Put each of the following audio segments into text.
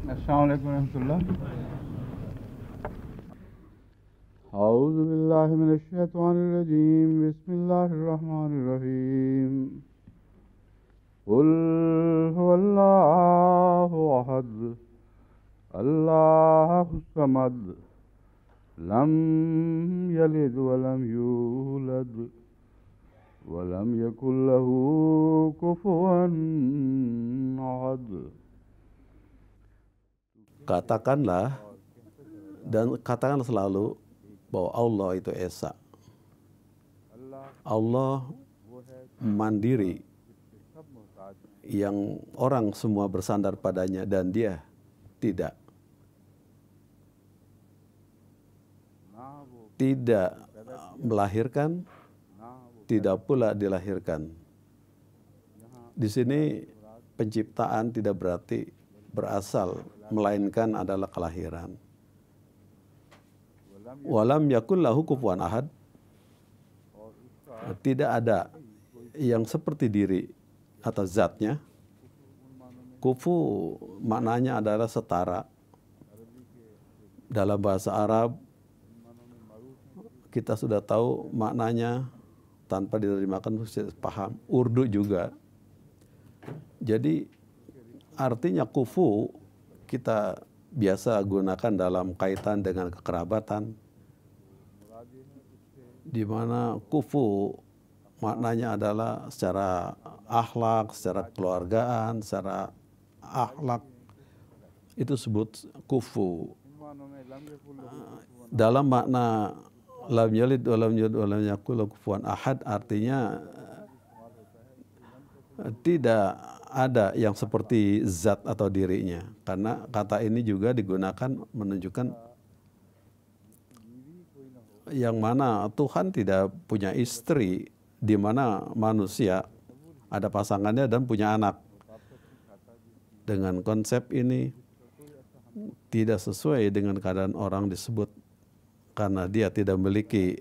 Assalamualaikum warahmatullah. A'udzu billahi minasy syaithanir rajim. Bismillahirrahmanirrahim. Qul huwallahu ahad. Allahus samad. Lam yalid wa lam yulad. Wa lam yakul lahu kufuwan ahad. Katakanlah dan katakanlah selalu bahwa Allah itu Esa. Allah mandiri yang orang semua bersandar padanya dan dia tidak melahirkan, tidak pula dilahirkan. Di sini penciptaan tidak berarti berasal, melainkan adalah kelahiran. Walam yakul lahu kufuwan ahad. Tidak ada yang seperti diri atau zatnya. Kufu maknanya adalah setara. Dalam bahasa Arab kita sudah tahu maknanya tanpa diterjemahkan paham. Urdu juga. Jadi artinya kufu kita biasa gunakan dalam kaitan dengan kekerabatan, di mana kufu maknanya adalah secara akhlak, secara keluargaan, secara akhlak itu sebut kufu. Dalam makna lam yalid wa lam yulad wa lam yakul lahu kufuwan ahad artinya tidak ada yang seperti zat atau dirinya, karena kata ini juga digunakan menunjukkan yang mana Tuhan tidak punya istri, di mana manusia ada pasangannya dan punya anak. Dengan konsep ini tidak sesuai dengan keadaan orang disebut karena dia tidak memiliki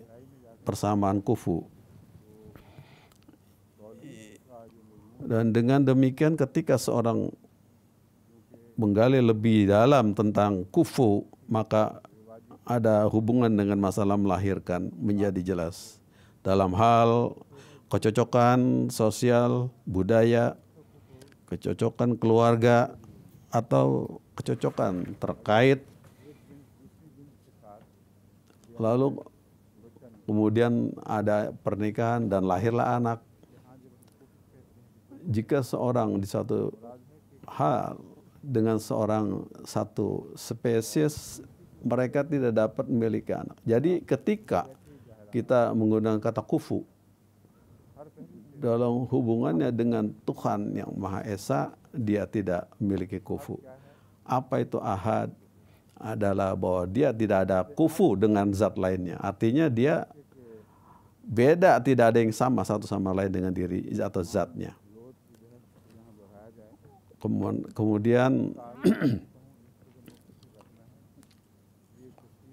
persamaan kufu. Dan dengan demikian ketika seorang menggali lebih dalam tentang kufu, maka ada hubungan dengan masalah melahirkan menjadi jelas. Dalam hal kecocokan sosial, budaya, kecocokan keluarga, atau kecocokan terkait, lalu kemudian ada pernikahan dan lahirlah anak. Jika seorang di satu hal dengan seorang satu spesies, mereka tidak dapat memiliki anak. Jadi ketika kita menggunakan kata kufu dalam hubungannya dengan Tuhan yang Maha Esa, dia tidak memiliki kufu. Apa itu ahad? Adalah bahwa dia tidak ada kufu dengan zat lainnya. Artinya dia beda, tidak ada yang sama satu sama lain dengan diri atau zatnya. Kemudian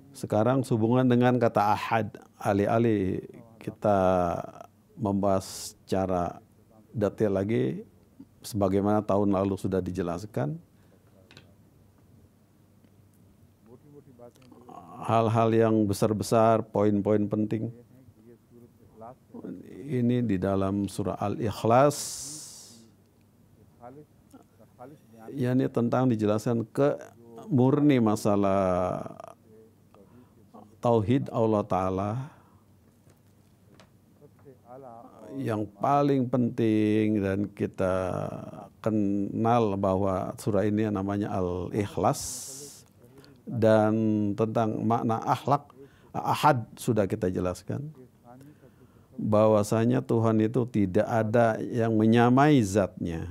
sekarang sehubungan dengan kata ahad, alih-alih kita membahas secara detail lagi sebagaimana tahun lalu sudah dijelaskan, hal-hal yang besar-besar, poin-poin penting ini di dalam surah Al-Ikhlas, yakni tentang dijelaskan ke murni masalah tauhid Allah Ta'ala. Yang paling penting dan kita kenal bahwa surah ini namanya Al-Ikhlas, dan tentang makna akhlak ahad sudah kita jelaskan bahwasanya Tuhan itu tidak ada yang menyamai zatnya.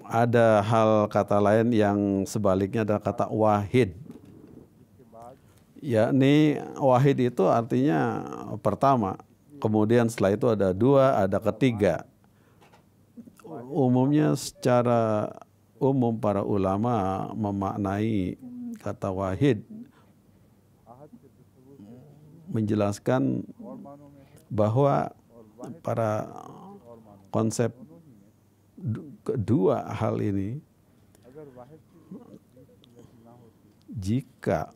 Ada hal kata lain yang sebaliknya adalah kata wahid. Yakni wahid itu artinya pertama, kemudian setelah itu ada dua, ada ketiga. Umumnya secara umum para ulama memaknai kata wahid menjelaskan bahwa para konsep kedua hal ini, jika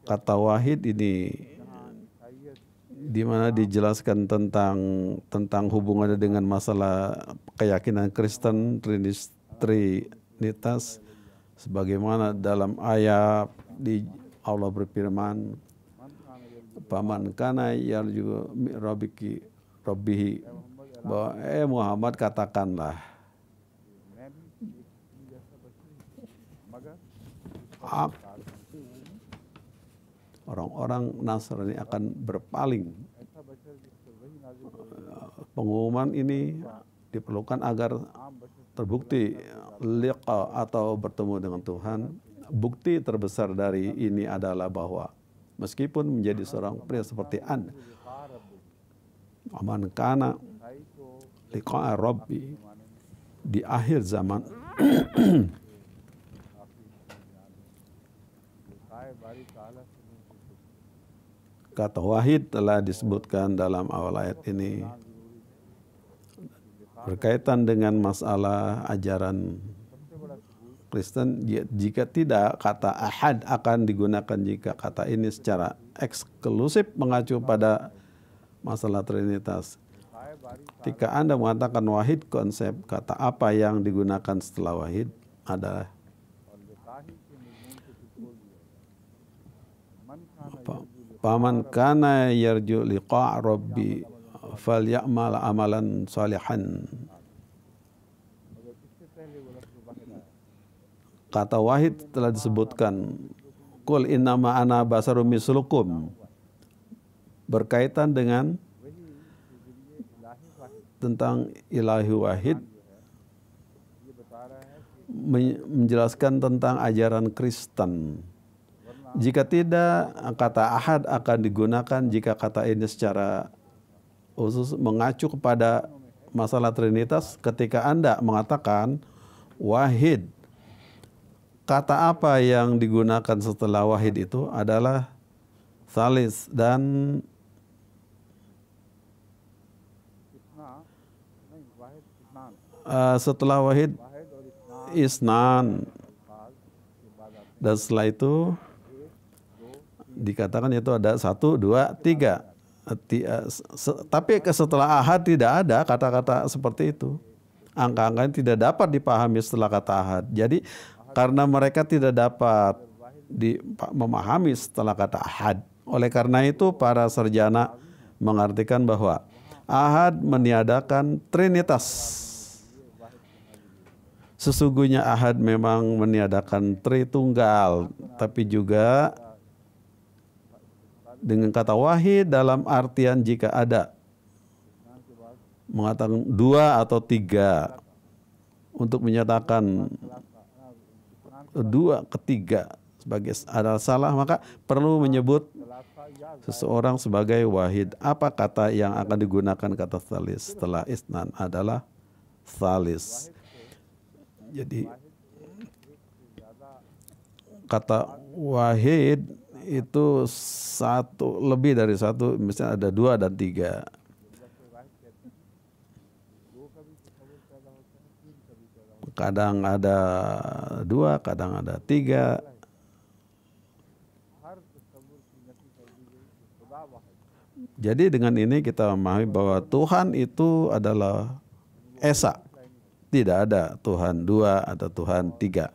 kata wahid ini di mana dijelaskan tentang hubungannya dengan masalah keyakinan Kristen Trinitas, sebagaimana dalam ayat di Allah berfirman, paman kana yarju rabbihi, bahwa Muhammad katakanlah orang-orang Nasrani akan berpaling. Pengumuman ini diperlukan agar terbukti liqa atau bertemu dengan Tuhan. Bukti terbesar dari ini adalah bahwa meskipun menjadi seorang pria seperti Anda, aman kana liqa rabbi, di akhir zaman kata wahid telah disebutkan dalam awal ayat ini berkaitan dengan masalah ajaran Kristen. Jika tidak, kata ahad akan digunakan jika kata ini secara eksklusif mengacu pada masalah Trinitas. Ketika Anda mengatakan wahid, konsep kata apa yang digunakan setelah wahid adalah paman kana yarju liqa rabbi falyamal amalan salihan. Kata wahid telah disebutkan, qul innama ana basarum mislukum, berkaitan dengan tentang ilahi wahid, menjelaskan tentang ajaran Kristen. Jika tidak, kata ahad akan digunakan jika kata ini secara khusus mengacu kepada masalah Trinitas. Ketika Anda mengatakan wahid, kata apa yang digunakan setelah wahid itu adalah salis, dan setelah wahid isnan, dan setelah itu dikatakan itu ada 1, 2, 3. Tapi setelah ahad tidak ada kata-kata seperti itu. Angka-angka ini tidak dapat dipahami setelah kata ahad. Jadi karena mereka tidak dapat memahami setelah kata ahad, oleh karena itu para sarjana mengartikan bahwa ahad meniadakan Trinitas. Sesungguhnya ahad memang meniadakan Tritunggal, tapi juga dengan kata wahid dalam artian jika ada mengatakan 2 atau 3 untuk menyatakan 2 ketiga sebagai adalah salah, maka perlu menyebut seseorang sebagai wahid. Apa kata yang akan digunakan kata salis setelah isnan adalah salis. Jadi kata wahid itu 1 lebih dari 1, misalnya ada 2 dan 3. Kadang ada 2, kadang ada 3. Jadi dengan ini kita memahami bahwa Tuhan itu adalah esa. Tidak ada Tuhan 2 atau Tuhan 3.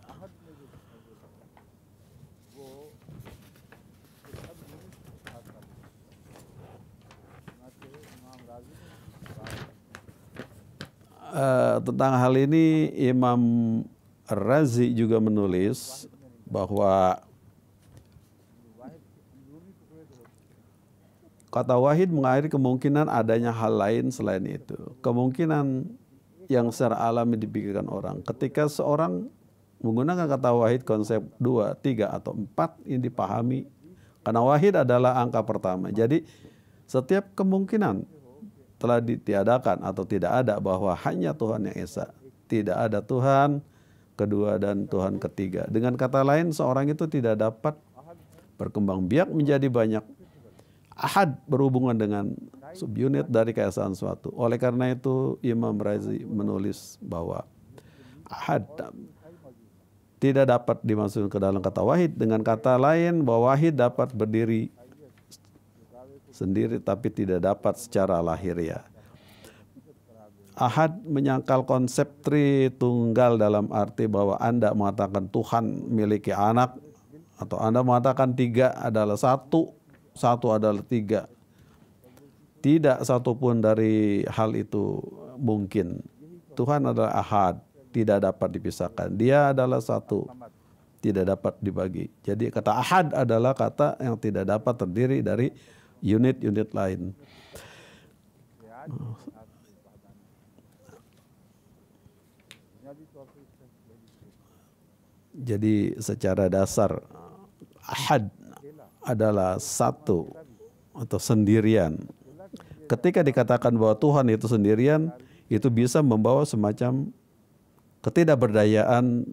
Tentang hal ini Imam Razi juga menulis bahwa kata wahid mengakhiri kemungkinan adanya hal lain selain itu. Kemungkinan yang secara alami dipikirkan orang. Ketika seorang menggunakan kata wahid, konsep 2, 3 atau 4 ini dipahami karena wahid adalah angka pertama. Jadi setiap kemungkinan telah ditiadakan atau tidak ada bahwa hanya Tuhan yang esa. Tidak ada Tuhan kedua dan Tuhan ketiga. Dengan kata lain, seorang itu tidak dapat berkembang biak menjadi banyak. Ahad berhubungan dengan subunit dari keesaan suatu. Oleh karena itu Imam Razi menulis bahwa ahad tidak dapat dimasukkan ke dalam kata wahid. Dengan kata lain, bahwa wahid dapat berdiri sendiri tapi tidak dapat secara lahiriah. Ahad menyangkal konsep Tritunggal dalam arti bahwa Anda mengatakan Tuhan memiliki anak, atau Anda mengatakan 3 adalah 1, 1 adalah 3. Tidak satupun dari hal itu mungkin. Tuhan adalah ahad, tidak dapat dipisahkan. Dia adalah 1, tidak dapat dibagi. Jadi kata ahad adalah kata yang tidak dapat terdiri dari unit-unit lain. Jadi secara dasar ahad adalah 1 atau sendirian. Ketika dikatakan bahwa Tuhan itu sendirian, itu bisa membawa semacam ketidakberdayaan.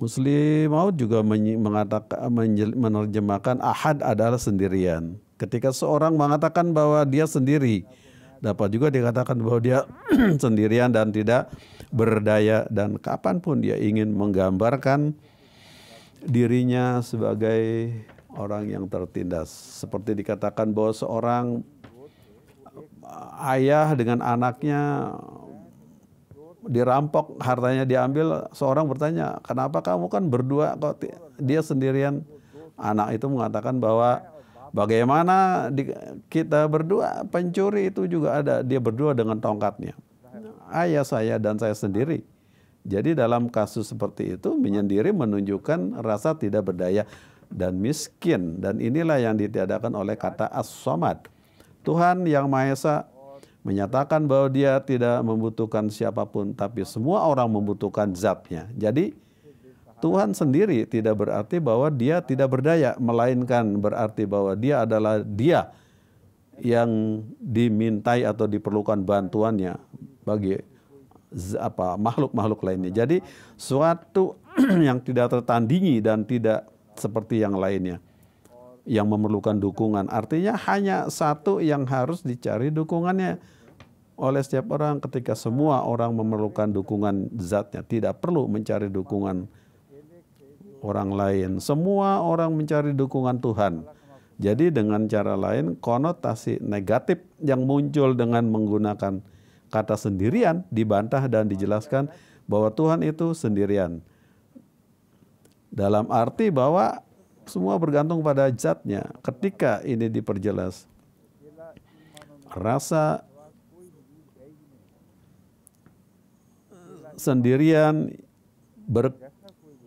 Muslim Maud juga menerjemahkan ahad adalah sendirian. Ketika seorang mengatakan bahwa dia sendiri, dapat juga dikatakan bahwa dia sendirian dan tidak berdaya, dan kapanpun dia ingin menggambarkan dirinya sebagai orang yang tertindas. Seperti dikatakan bahwa seorang ayah dengan anaknya dirampok, hartanya diambil, seorang bertanya, kenapa kamu kan berdua kok dia sendirian? Anak itu mengatakan bahwa bagaimana kita berdua, pencuri itu juga ada, dia berdua dengan tongkatnya. Ayah saya dan saya sendiri. Jadi dalam kasus seperti itu, menyendiri menunjukkan rasa tidak berdaya dan miskin. Dan inilah yang ditiadakan oleh kata as-samad. Tuhan yang Maha Esa menyatakan bahwa dia tidak membutuhkan siapapun, tapi semua orang membutuhkan zatnya. Jadi Tuhan sendiri tidak berarti bahwa dia tidak berdaya, melainkan berarti bahwa dia adalah dia yang dimintai atau diperlukan bantuannya bagi makhluk-makhluk lainnya. Jadi suatu yang tidak tertandingi dan tidak seperti yang lainnya, yang memerlukan dukungan. Artinya hanya satu yang harus dicari dukungannya oleh setiap orang. Ketika semua orang memerlukan dukungan zatnya, tidak perlu mencari dukungan orang lain. Semua orang mencari dukungan Tuhan. Jadi dengan cara lain, konotasi negatif yang muncul dengan menggunakan kata sendirian dibantah dan dijelaskan bahwa Tuhan itu sendirian. Dalam arti bahwa semua bergantung pada zatnya. Ketika ini diperjelas, rasa sendirian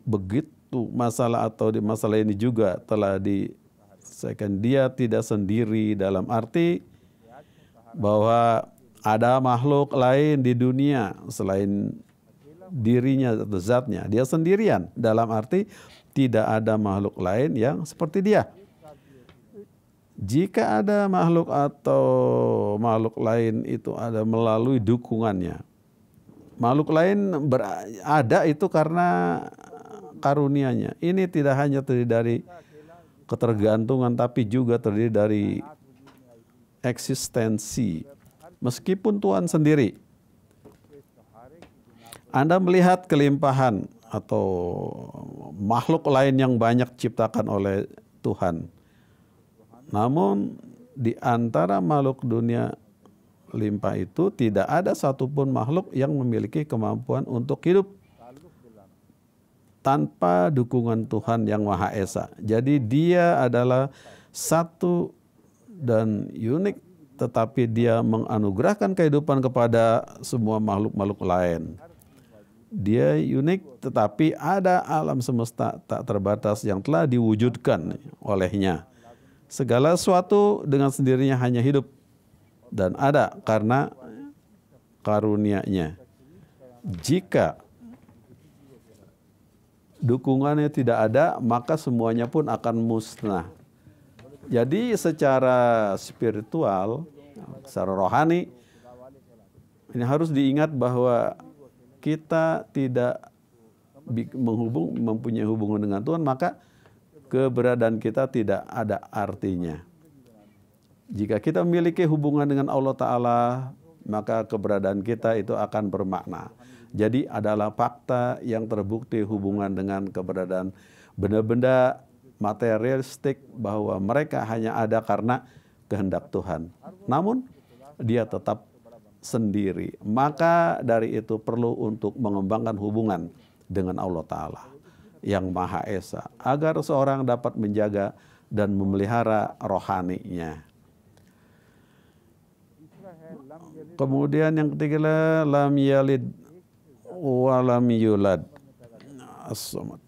begitu masalah, atau di masalah ini juga telah diselesaikan. Dia tidak sendiri dalam arti bahwa ada makhluk lain di dunia selain dirinya atau zatnya. Dia sendirian dalam arti tidak ada makhluk lain yang seperti dia. Jika ada makhluk atau makhluk lain, itu ada melalui dukungannya. Makhluk lain ada itu karena karunia-Nya. Ini tidak hanya terdiri dari ketergantungan, tapi juga terdiri dari eksistensi. Meskipun Tuhan sendiri, Anda melihat kelimpahan atau makhluk lain yang banyak ciptakan oleh Tuhan. Namun di antara makhluk dunia limpah itu tidak ada satupun makhluk yang memiliki kemampuan untuk hidup tanpa dukungan Tuhan yang Maha Esa. Jadi dia adalah satu dan unik, tetapi dia menganugerahkan kehidupan kepada semua makhluk-makhluk lain. Dia unik, tetapi ada alam semesta tak terbatas yang telah diwujudkan olehnya. Segala sesuatu dengan sendirinya hanya hidup dan ada karena karunia-Nya. Jika dukungannya tidak ada, maka semuanya pun akan musnah. Jadi secara spiritual, secara rohani, ini harus diingat bahwa kita tidak mempunyai hubungan dengan Tuhan, maka keberadaan kita tidak ada artinya. Jika kita memiliki hubungan dengan Allah Ta'ala, maka keberadaan kita itu akan bermakna. Jadi adalah fakta yang terbukti hubungan dengan keberadaan benda-benda materialistik, bahwa mereka hanya ada karena kehendak Tuhan. Namun dia tetap sendiri. Maka dari itu perlu untuk mengembangkan hubungan dengan Allah Ta'ala yang Maha Esa, agar seorang dapat menjaga dan memelihara rohaninya. Kemudian yang ketiga, lam yalid wa lam yulad. As-samad.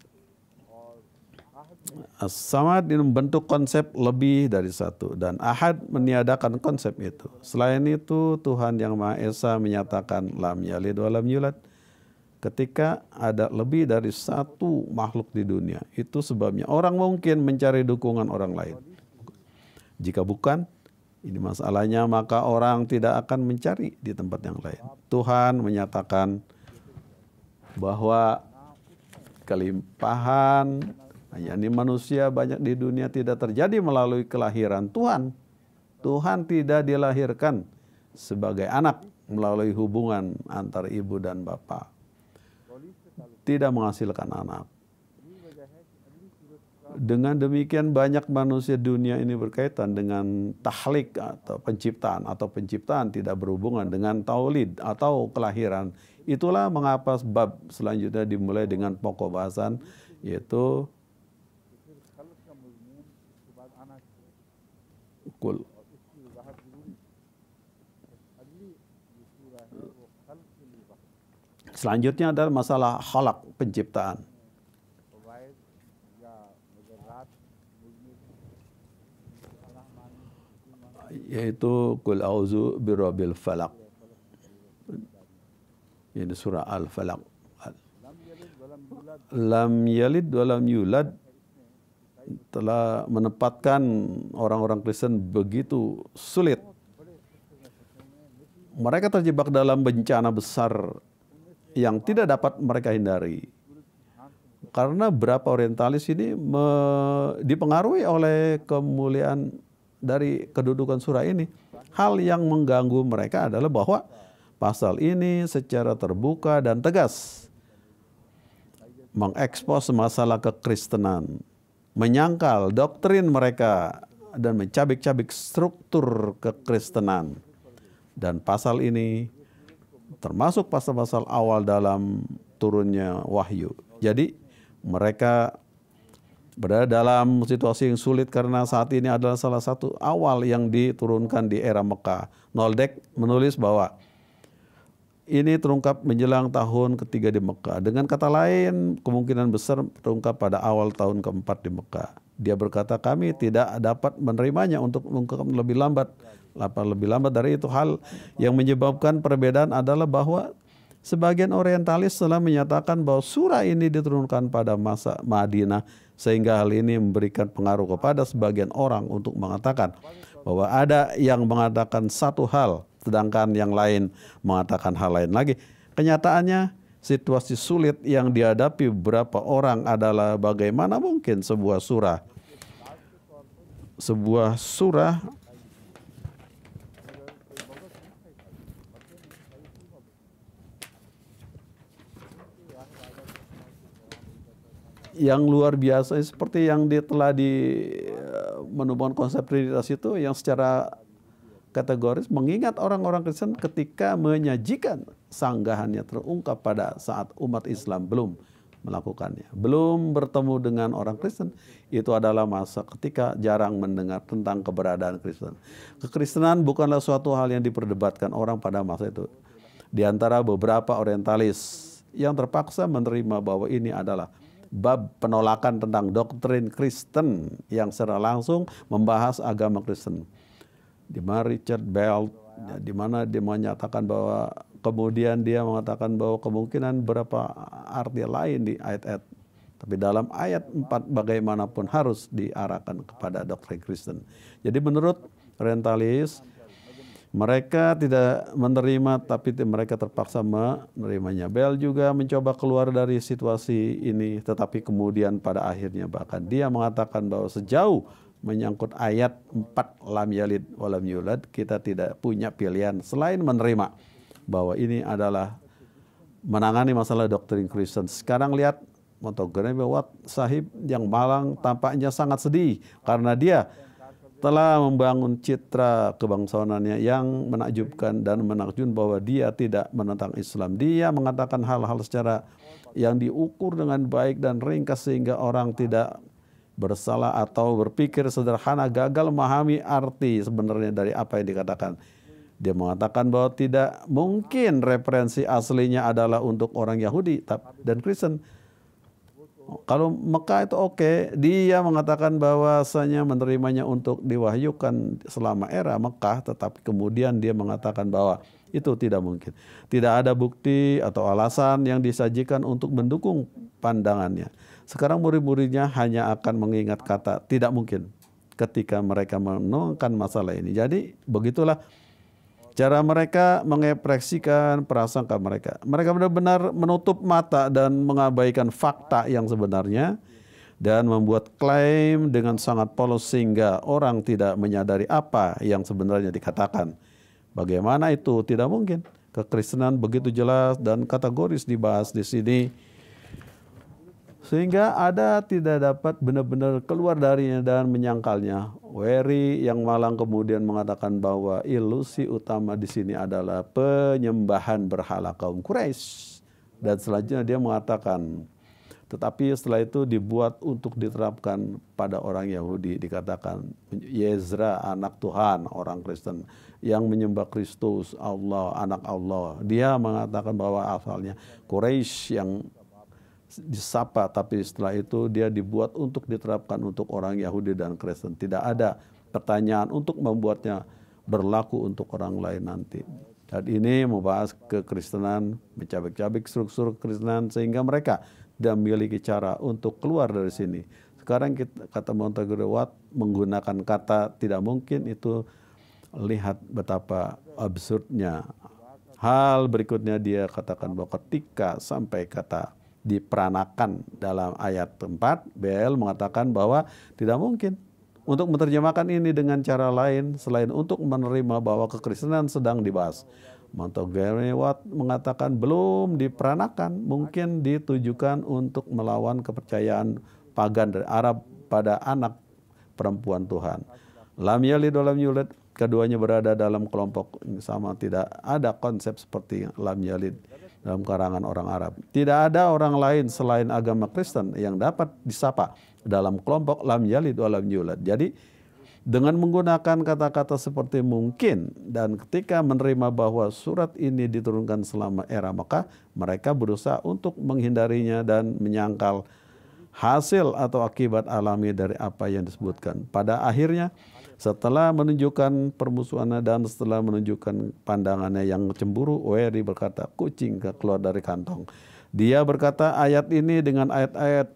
As-samad ini membentuk konsep lebih dari satu, dan ahad meniadakan konsep itu. Selain itu, Tuhan yang Maha Esa menyatakan lam yalid wa lam yulad. Ketika ada lebih dari satu makhluk di dunia, itu sebabnya orang mungkin mencari dukungan orang lain. Jika bukan, ini masalahnya, maka orang tidak akan mencari di tempat yang lain. Tuhan menyatakan bahwa kelimpahan, yakni manusia banyak di dunia, tidak terjadi melalui kelahiran Tuhan. Tuhan tidak dilahirkan sebagai anak melalui hubungan antara ibu dan bapak. Tidak menghasilkan anak. Dengan demikian banyak manusia dunia ini berkaitan dengan tahlik atau penciptaan tidak berhubungan dengan taulid atau kelahiran. Itulah mengapa bab selanjutnya dimulai dengan pokok bahasan, yaitu kul. Selanjutnya adalah masalah khalaq, penciptaan. Yaitu kul a'udzu birabbil falaq. Ini surah Al-Falaq. Lam yalid wa lam yulad telah menempatkan orang-orang Kristen begitu sulit. Mereka terjebak dalam bencana besar yang tidak dapat mereka hindari. Karena berapa orientalis ini dipengaruhi oleh kemuliaan dari kedudukan surah ini. Hal yang mengganggu mereka adalah bahwa pasal ini secara terbuka dan tegas mengekspos masalah kekristenan, menyangkal doktrin mereka, dan mencabik-cabik struktur kekristenan. Dan pasal ini termasuk pasal-pasal awal dalam turunnya wahyu. Jadi mereka berada dalam situasi yang sulit karena saat ini adalah salah satu awal yang diturunkan di era Mekah. Noldek menulis bahwa ini terungkap menjelang tahun ketiga di Mekah. Dengan kata lain, kemungkinan besar terungkap pada awal tahun keempat di Mekah. Dia berkata, kami tidak dapat menerimanya untuk mengungkap lebih lambat. Lebih lambat dari itu, hal yang menyebabkan perbedaan adalah bahwa sebagian orientalis telah menyatakan bahwa surah ini diturunkan pada masa Madinah, sehingga hal ini memberikan pengaruh kepada sebagian orang untuk mengatakan bahwa ada yang mengatakan satu hal, sedangkan yang lain mengatakan hal lain lagi. Kenyataannya, situasi sulit yang dihadapi beberapa orang adalah bagaimana mungkin sebuah surah yang luar biasa seperti yang telah menemukan konsep trinitas itu, yang secara kategoris mengingat orang-orang Kristen ketika menyajikan sanggahannya terungkap pada saat umat Islam belum melakukannya, belum bertemu dengan orang Kristen. Itu adalah masa ketika jarang mendengar tentang keberadaan Kristen. Kekristenan bukanlah suatu hal yang diperdebatkan orang pada masa itu. Di antara beberapa orientalis yang terpaksa menerima bahwa ini adalah bab penolakan tentang doktrin Kristen yang secara langsung membahas agama Kristen. Di mana Richard Belt, di mana dia menyatakan bahwa kemudian dia mengatakan bahwa kemungkinan berapa arti lain di ayat-ayat, tapi dalam ayat 4 bagaimanapun harus diarahkan kepada doktrin Kristen. Jadi menurut orientalis, mereka tidak menerima, tapi mereka terpaksa menerimanya. Bell juga mencoba keluar dari situasi ini, tetapi kemudian pada akhirnya bahkan dia mengatakan bahwa sejauh menyangkut ayat 4 lam yalid walam yulad, kita tidak punya pilihan selain menerima bahwa ini adalah menangani masalah doktrin Kristen. Sekarang lihat Montague Watt Sahib yang Malang tampaknya sangat sedih karena dia telah membangun citra kebangsawanannya yang menakjubkan dan menakjubkan bahwa dia tidak menentang Islam. Dia mengatakan hal-hal secara yang diukur dengan baik dan ringkas sehingga orang tidak bersalah atau berpikir sederhana, gagal memahami arti sebenarnya dari apa yang dikatakan. Dia mengatakan bahwa tidak mungkin referensi aslinya adalah untuk orang Yahudi dan Kristen. Kalau Mekah itu oke, dia mengatakan bahwasanya menerimanya untuk diwahyukan selama era Mekah, tetapi kemudian dia mengatakan bahwa itu tidak mungkin. Tidak ada bukti atau alasan yang disajikan untuk mendukung pandangannya. Sekarang murid-muridnya hanya akan mengingat kata tidak mungkin ketika mereka menemukan masalah ini. Jadi begitulah cara mereka mengekspresikan prasangka mereka. Mereka benar-benar menutup mata dan mengabaikan fakta yang sebenarnya dan membuat klaim dengan sangat polos sehingga orang tidak menyadari apa yang sebenarnya dikatakan. Bagaimana itu? Tidak mungkin. Kekristenan begitu jelas dan kategoris dibahas di sini sehingga ada tidak dapat benar-benar keluar darinya dan menyangkalnya. Wery yang Malang kemudian mengatakan bahwa ilusi utama di sini adalah penyembahan berhala kaum Quraisy. Dan selanjutnya dia mengatakan, tetapi setelah itu dibuat untuk diterapkan pada orang Yahudi. Dikatakan Yezra anak Tuhan, orang Kristen yang menyembah Kristus, Allah, anak Allah. Dia mengatakan bahwa asalnya Quraisy yang disapa, tapi setelah itu dia dibuat untuk diterapkan untuk orang Yahudi dan Kristen. Tidak ada pertanyaan untuk membuatnya berlaku untuk orang lain nanti. Dan ini membahas kekristenan, mencabik-cabik struktur kekristenan sehingga mereka tidak memiliki cara untuk keluar dari sini. Sekarang kita, kata Montague Watt, menggunakan kata tidak mungkin itu, lihat betapa absurdnya. Hal berikutnya dia katakan bahwa ketika sampai kata diperanakan dalam ayat 4, BL mengatakan bahwa tidak mungkin untuk menerjemahkan ini dengan cara lain selain untuk menerima bahwa kekristenan sedang dibahas. Montague Watt mengatakan belum diperanakan, mungkin ditujukan untuk melawan kepercayaan pagan dari Arab pada anak perempuan Tuhan. Lam yalid wa lam yulad, keduanya berada dalam kelompok yang sama, tidak ada konsep seperti lam yalid dalam karangan orang Arab. Tidak ada orang lain selain agama Kristen yang dapat disapa dalam kelompok lam yalid wa lam yulad. Jadi dengan menggunakan kata-kata seperti mungkin dan ketika menerima bahwa surat ini diturunkan selama era Mekah, mereka berusaha untuk menghindarinya dan menyangkal hasil atau akibat alami dari apa yang disebutkan. Pada akhirnya setelah menunjukkan permusuhannya dan setelah menunjukkan pandangannya yang cemburu, Wery berkata, kucing keluar dari kantong. Dia berkata ayat ini dengan ayat-ayat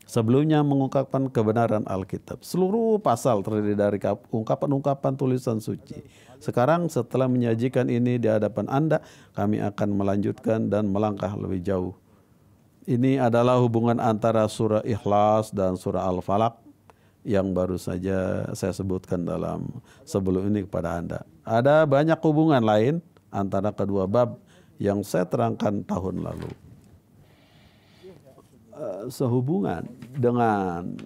sebelumnya mengungkapkan kebenaran Alkitab. Seluruh pasal terdiri dari ungkapan-ungkapan tulisan suci. Sekarang setelah menyajikan ini di hadapan Anda, kami akan melanjutkan dan melangkah lebih jauh. Ini adalah hubungan antara surah Ikhlas dan surah Al-Falaq yang baru saja saya sebutkan dalam sebelum ini kepada Anda. Ada banyak hubungan lain antara kedua bab yang saya terangkan tahun lalu. Sehubungan dengan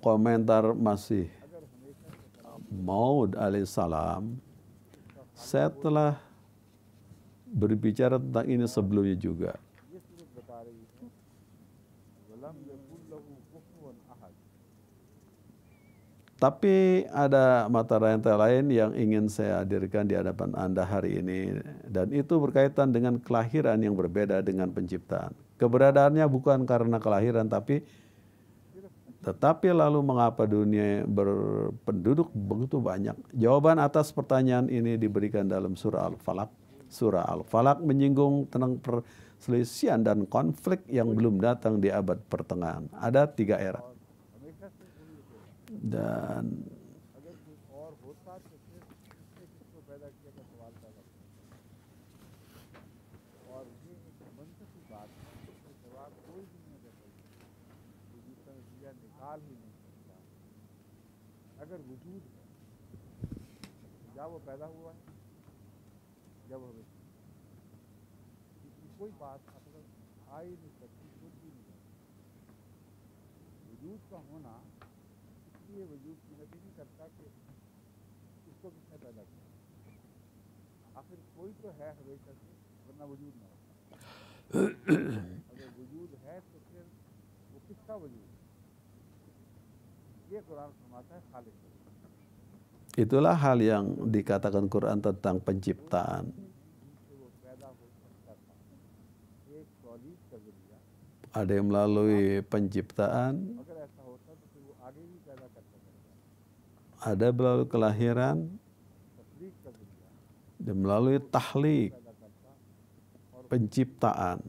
komentar Masih Maud alaihissalam, saya telah berbicara tentang ini sebelumnya juga. Tapi ada mata rantai lain yang ingin saya hadirkan di hadapan Anda hari ini. Dan itu berkaitan dengan kelahiran yang berbeda dengan penciptaan. Keberadaannya bukan karena kelahiran, tetapi lalu mengapa dunia berpenduduk begitu banyak? Jawaban atas pertanyaan ini diberikan dalam surah Al-Falaq. Surah Al-Falaq menyinggung tentang perselisihan dan konflik yang belum datang di abad pertengahan. Ada 3 era. Dan अगर वजूद है या वो पैदा हुआ है जब हमें कोई बात मतलब आ ही नहीं सकती, कुछ भी नहीं सकती। वजूद का होना इसलिए वजूद की नफी नहीं करता कि इसको किसने पैदा किया। आखिर कोई तो है हमेशा से, वरना वजूद ना होता। अगर वजूद है तो फिर वो किसका वजूद है? ये कुरान फरमाता है खालिक। Itulah hal yang dikatakan Quran tentang penciptaan. Ada yang melalui penciptaan, ada melalui kelahiran, dan melalui tahlik, penciptaan.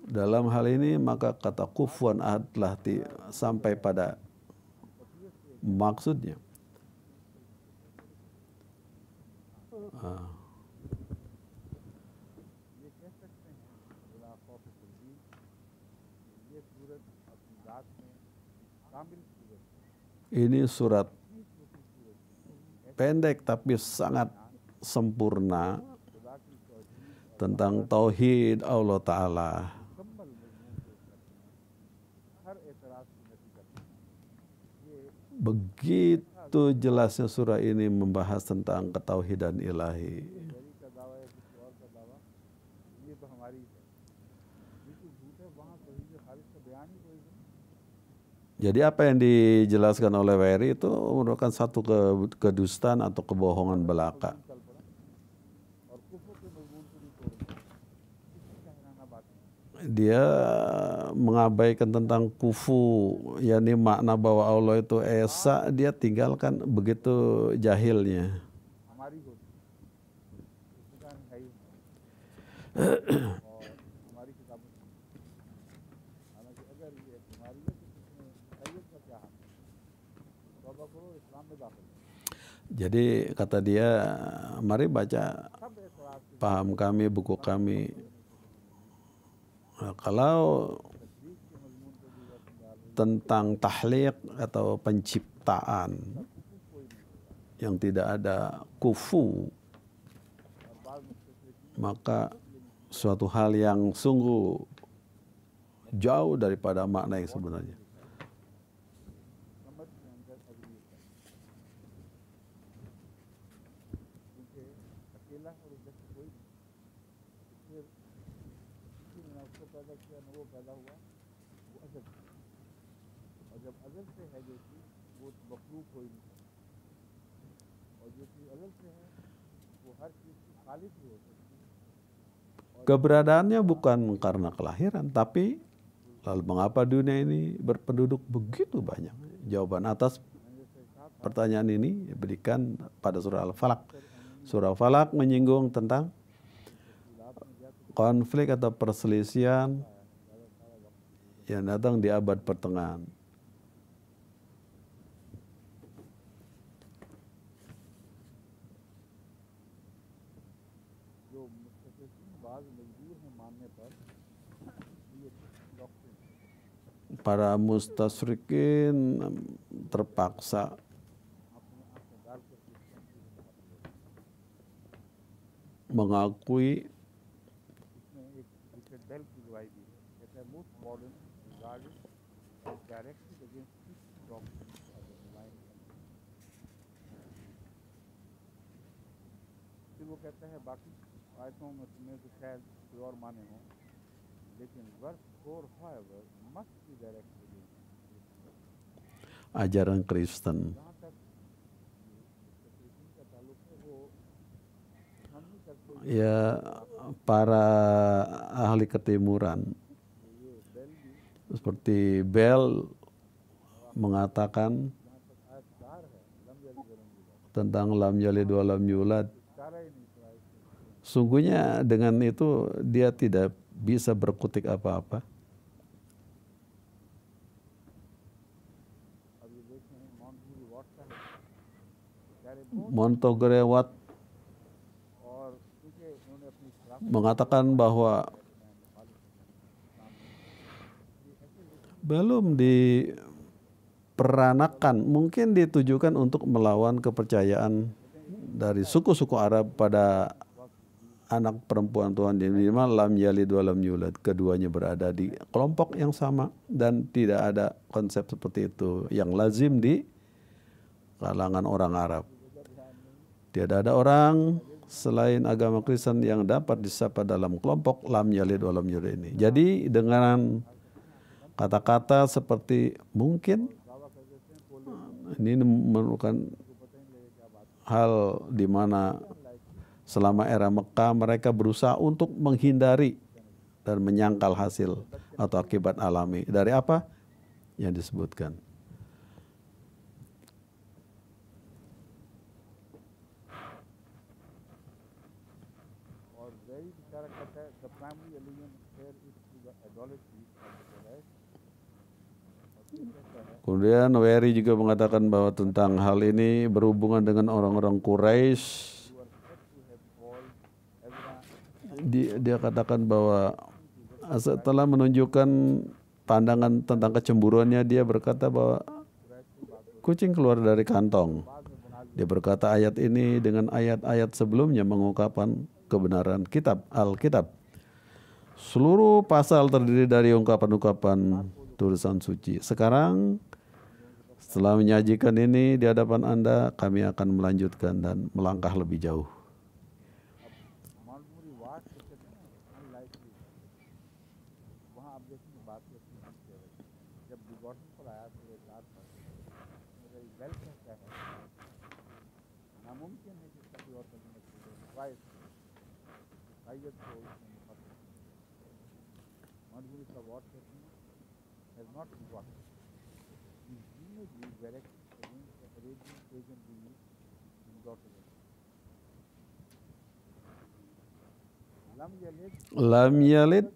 Dalam hal ini maka kata kufuwan ahad telah sampai pada maksudnya. Ini surat pendek tapi sangat sempurna tentang tauhid Allah Ta'ala. Begitu jelasnya surah ini membahas tentang ketauhidan ilahi. Jadi apa yang dijelaskan oleh Wery itu merupakan satu kedustaan atau kebohongan belaka. Dia mengabaikan tentang kufu, yakni makna bahwa Allah itu esa, dia tinggalkan begitu jahilnya. Jadi kata dia, mari baca paham kami, buku kami. Nah, kalau tentang tahliq atau penciptaan yang tidak ada kufu, maka suatu hal yang sungguh jauh daripada makna yang sebenarnya. Keberadaannya bukan karena kelahiran, tapi lalu mengapa dunia ini berpenduduk begitu banyak? Jawaban atas pertanyaan ini diberikan pada surah Al-Falaq. Surah Al-Falaq menyinggung tentang konflik atau perselisihan yang datang di abad pertengahan. Para mustasyrikin terpaksa mengakui ajaran Kristen. Ya, para ahli ketimuran seperti Bell mengatakan tentang lam yalid wa lam yulad. Sungguhnya dengan itu dia tidak bisa berkutik apa-apa. Montgomery-Watt और क्योंकि उन्होंने अपनी खिलाफ mengatakan bahwa belum diperanakan, mungkin ditujukan untuk melawan kepercayaan dari suku-suku Arab pada anak perempuan Tuhan di mana lam yalid wa lam yulad, keduanya berada di kelompok yang sama dan tidak ada konsep seperti itu yang lazim di kalangan orang Arab. Tidak ada orang selain agama Kristen yang dapat disapa dalam kelompok lam yalid wa lam yulad ini. Jadi dengan kata-kata seperti mungkin ini merupakan hal di mana selama era Mekah mereka berusaha untuk menghindari dan menyangkal hasil atau akibat alami dari apa yang disebutkan. और वही बेचारा कहता है the primary allusion here is to the idolatry of the Quraysh. और फिर कहता है Kemudian Wery juga mengatakan bahwa tentang hal ini berhubungan dengan orang-orang Quraisy. you are said to have called everyone Dia katakan bahwa setelah menunjukkan pandangan tentang kecemburuannya, dia berkata bahwa kucing keluar dari kantong. Dia berkata ayat ini dengan ayat-ayat sebelumnya mengungkapkan kebenaran kitab, Alkitab. Seluruh pasal terdiri dari ungkapan-ungkapan tulisan suci. Sekarang setelah menyajikan ini di hadapan Anda, kami akan melanjutkan dan melangkah lebih jauh. मालूमरी वाट से कहते हैं अनलाइकली वहाँ आप देखेंगे बात को अच्छी नहीं कह रहे जब डिवोर्सन पर आया तो एक रात पर मेरा वेल क्या है नामुमकिन है कि इसका कोई और तर्जुमा कीजिए वाइस आयत को उसमें मुखातिब मालूमरी का वाट कहते हैं has not got direct against the Arabian pagan belief in God. Lam yalid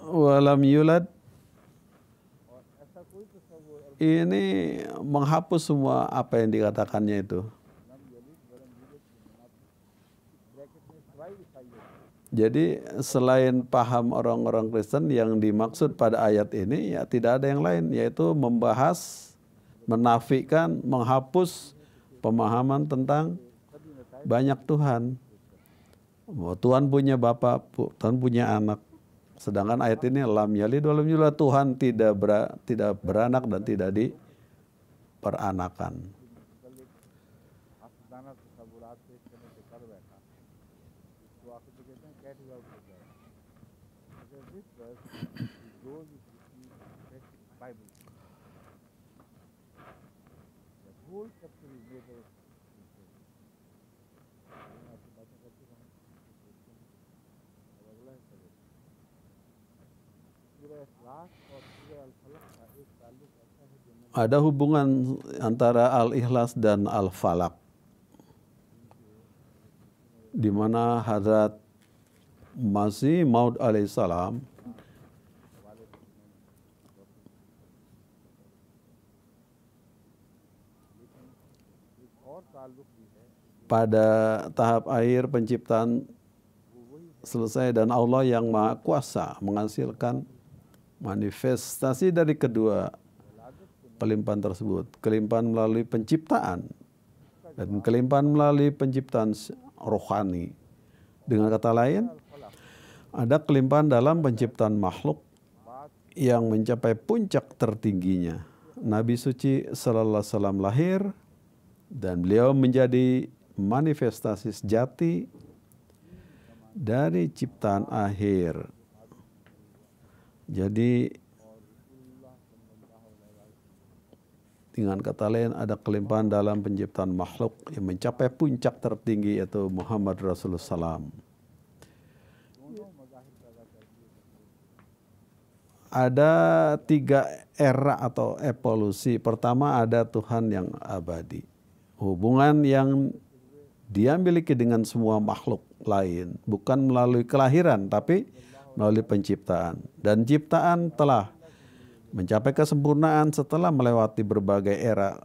wa lam yulad, और ऐसा कोई तस्वुर और ini menghapus semua apa yang dikatakannya itu. Lump यलिद वलम यूलद के मुनाफिक ब्रैकेट में ट्राई दिखाई है Jadi selain paham orang-orang Kristen yang dimaksud pada ayat ini, ya tidak ada yang lain, yaitu membahas, menafikan, menghapus pemahaman tentang banyak Tuhan. Bahwa Tuhan punya bapak, Tuhan punya anak. Sedangkan ayat ini lam yalid wa lam yulad, Tuhan tidak beranak dan tidak diperanakan. आसदाना तस्वुरात पेश करने से कर बैठा इसको आखिर में कहते हैं कैट आउट हो जाए because this verse goes with the Bible the whole chapter is made of आपकी बातें करते रहूँ और अगला है सर पूरा इखलास और पूरा अल-फलक का एक ताल्लुक ऐसा है जो Ada hubungan antara Al-Ikhlas dan Al-Falaq, di mana Hadrat Masih Maud alaihissalam और ताल्लुक भी है pada tahap akhir penciptaan selesai dan Allah yang Maha Kuasa menghasilkan manifestasi dari kedua kelimpahan tersebut, kelimpahan melalui penciptaan dan kelimpahan melalui penciptaan rohani. Dengan kata lain, ada kelimpahan dalam penciptaan makhluk yang mencapai puncak tertingginya. Nabi suci sallallahu alaihi wasallam lahir dan beliau menjadi manifestasi sejati dari ciptaan akhir. Jadi dengan kata lain ada kelimpahan dalam penciptaan makhluk yang mencapai puncak tertinggi yaitu Muhammad Rasulullah SAW. Ada 3 era atau evolusi. Pertama ada Tuhan yang abadi. Hubungan yang dia miliki dengan semua makhluk lain. Bukan melalui kelahiran tapi melalui penciptaan. Dan ciptaan telah mencapai kesempurnaan setelah melewati berbagai era.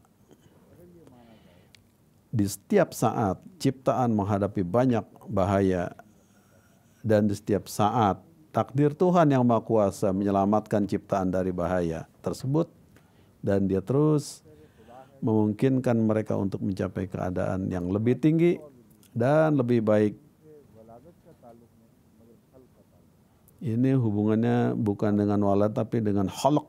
di setiap saat ciptaan menghadapi banyak bahaya, dan di setiap saat takdir Tuhan yang Maha Kuasa menyelamatkan ciptaan dari bahaya tersebut, dan dia terus memungkinkan mereka untuk mencapai keadaan yang lebih tinggi dan lebih baik. Ini hubungannya bukan dengan walad tapi dengan khalq.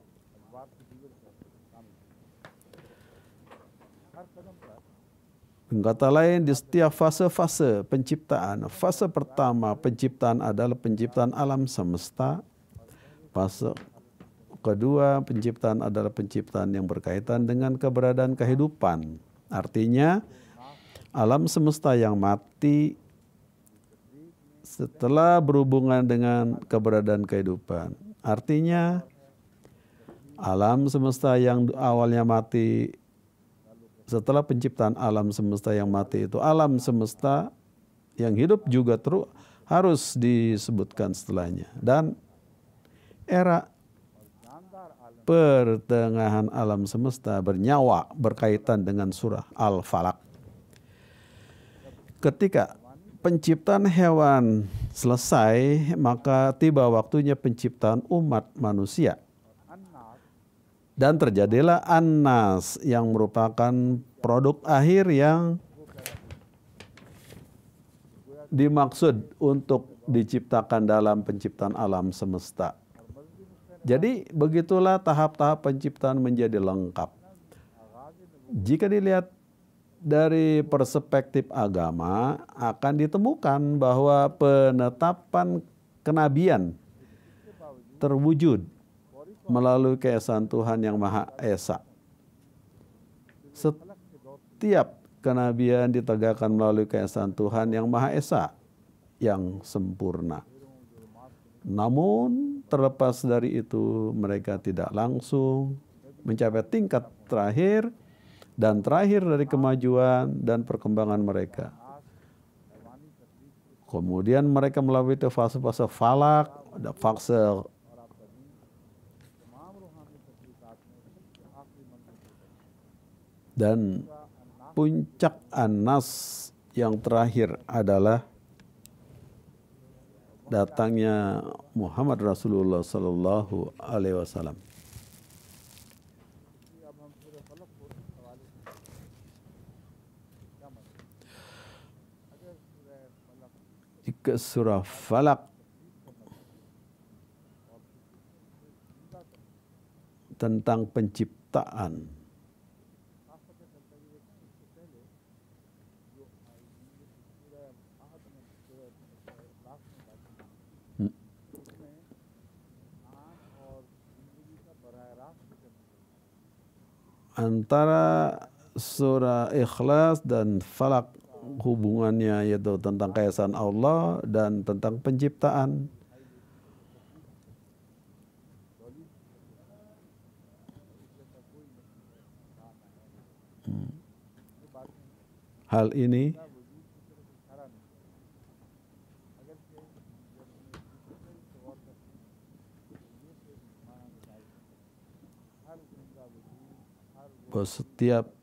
Dengan kata lain, di setiap fase-fase penciptaan, fase pertama penciptaan adalah penciptaan alam semesta. Fase kedua, penciptaan adalah penciptaan yang berkaitan dengan keberadaan kehidupan. Artinya, alam semesta yang mati setelah berhubungan dengan keberadaan kehidupan. Artinya, alam semesta yang awalnya mati, setelah penciptaan alam semesta yang mati itu, alam semesta yang hidup juga harus disebutkan setelahnya. Dan era pertengahan alam semesta bernyawa berkaitan dengan surah Al-Falaq. Ketika penciptaan hewan selesai, maka tiba waktunya penciptaan umat manusia. Dan terjadilah An-Nas yang merupakan produk akhir yang dimaksud untuk diciptakan dalam penciptaan alam semesta. Jadi begitulah tahap-tahap penciptaan menjadi lengkap. Jika dilihat dari perspektif agama, akan ditemukan bahwa penetapan kenabian terwujud melalui keesaan Tuhan yang Maha Esa. Setiap kenabian ditegakkan melalui keesaan Tuhan yang Maha Esa yang sempurna. Namun terlepas dari itu, mereka tidak langsung mencapai tingkat terakhir dan terakhir dari kemajuan dan perkembangan mereka. Kemudian mereka melalui fase-fase falak, ada fase dan puncak An-Nas yang terakhir adalah datangnya Muhammad Rasulullah Sallallahu Alaihi Wasallam. Jika surah Falaq tentang penciptaan, antara surah Ikhlas dan Falaq hubungannya yaitu tentang keesaan Allah dan tentang penciptaan. Hal ini setiap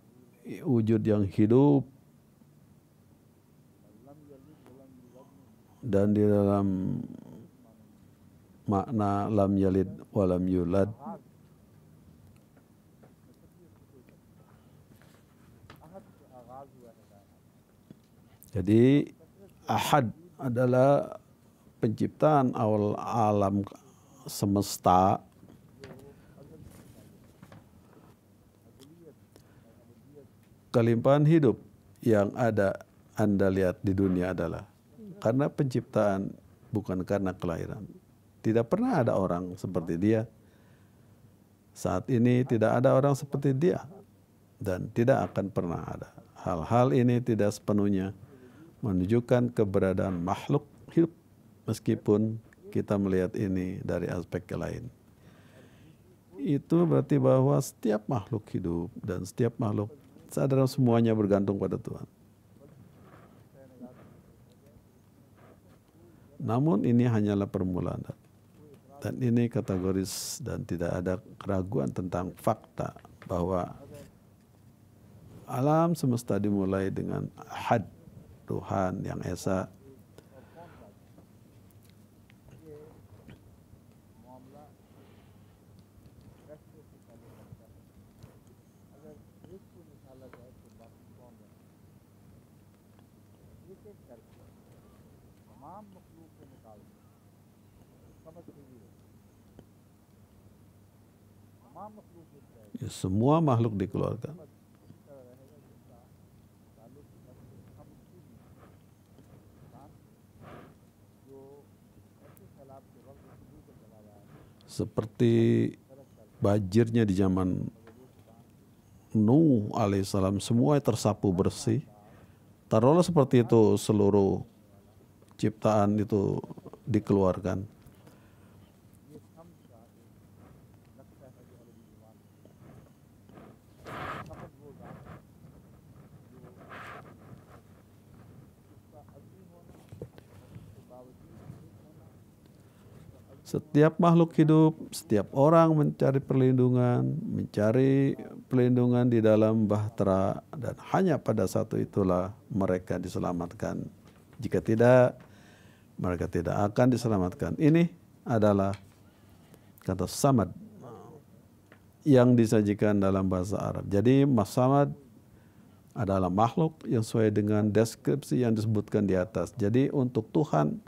wujud yang hidup dan di dalam makna lam yalid walam yulad, jadi ahad adalah penciptaan awal alam semesta. Kelimpahan hidup yang ada Anda lihat di dunia adalah karena penciptaan, bukan karena kelahiran. Tidak pernah ada orang seperti dia. Saat ini tidak ada orang seperti dia. Dan tidak akan pernah ada. Hal-hal ini tidak sepenuhnya menunjukkan keberadaan makhluk hidup. Meskipun kita melihat ini dari aspek lain. Itu berarti bahwa setiap makhluk hidup dan setiap makhluk sadar semuanya bergantung pada Tuhan. Namun ini hanyalah permulaan dan ini kategoris dan tidak ada keraguan tentang fakta bahwa Alam semesta dimulai dengan Ahad, Tuhan yang Esa. और कौन राजा ये मामला फैसले से पहले बनता है। अगर एक को निकाला जाए तो बाकी कौन रहे, एक एक करके तमाम मखलूक को निकाल दो तो समझ नहीं रहे, तमाम मखलूक मिल जाएगी, Ya, semua makhluk dikeluarkan. समझ इसी तरह रहेगा जिसका ताल्लुक हम उसकी भी इंसान जो ऐसे सैलाब के वक्त शुरू को चला रहा है Seperti banjirnya di zaman Nuh alaihissalam, semua tersapu bersih. Taruhlah seperti itu, seluruh ciptaan itu dikeluarkan. ये थम का एक लगता है जो अरबी जुबान में समझ वो रात जो उसका अग्नि होना और उसके बावजूद एक होना, Setiap makhluk hidup, setiap orang mencari perlindungan di dalam bahtera, dan hanya pada satu itulah mereka diselamatkan. Jika tidak, mereka tidak akan diselamatkan. Ini adalah kata samad yang disajikan dalam bahasa Arab. Jadi samad adalah makhluk yang sesuai dengan deskripsi yang disebutkan di atas. Jadi untuk Tuhan,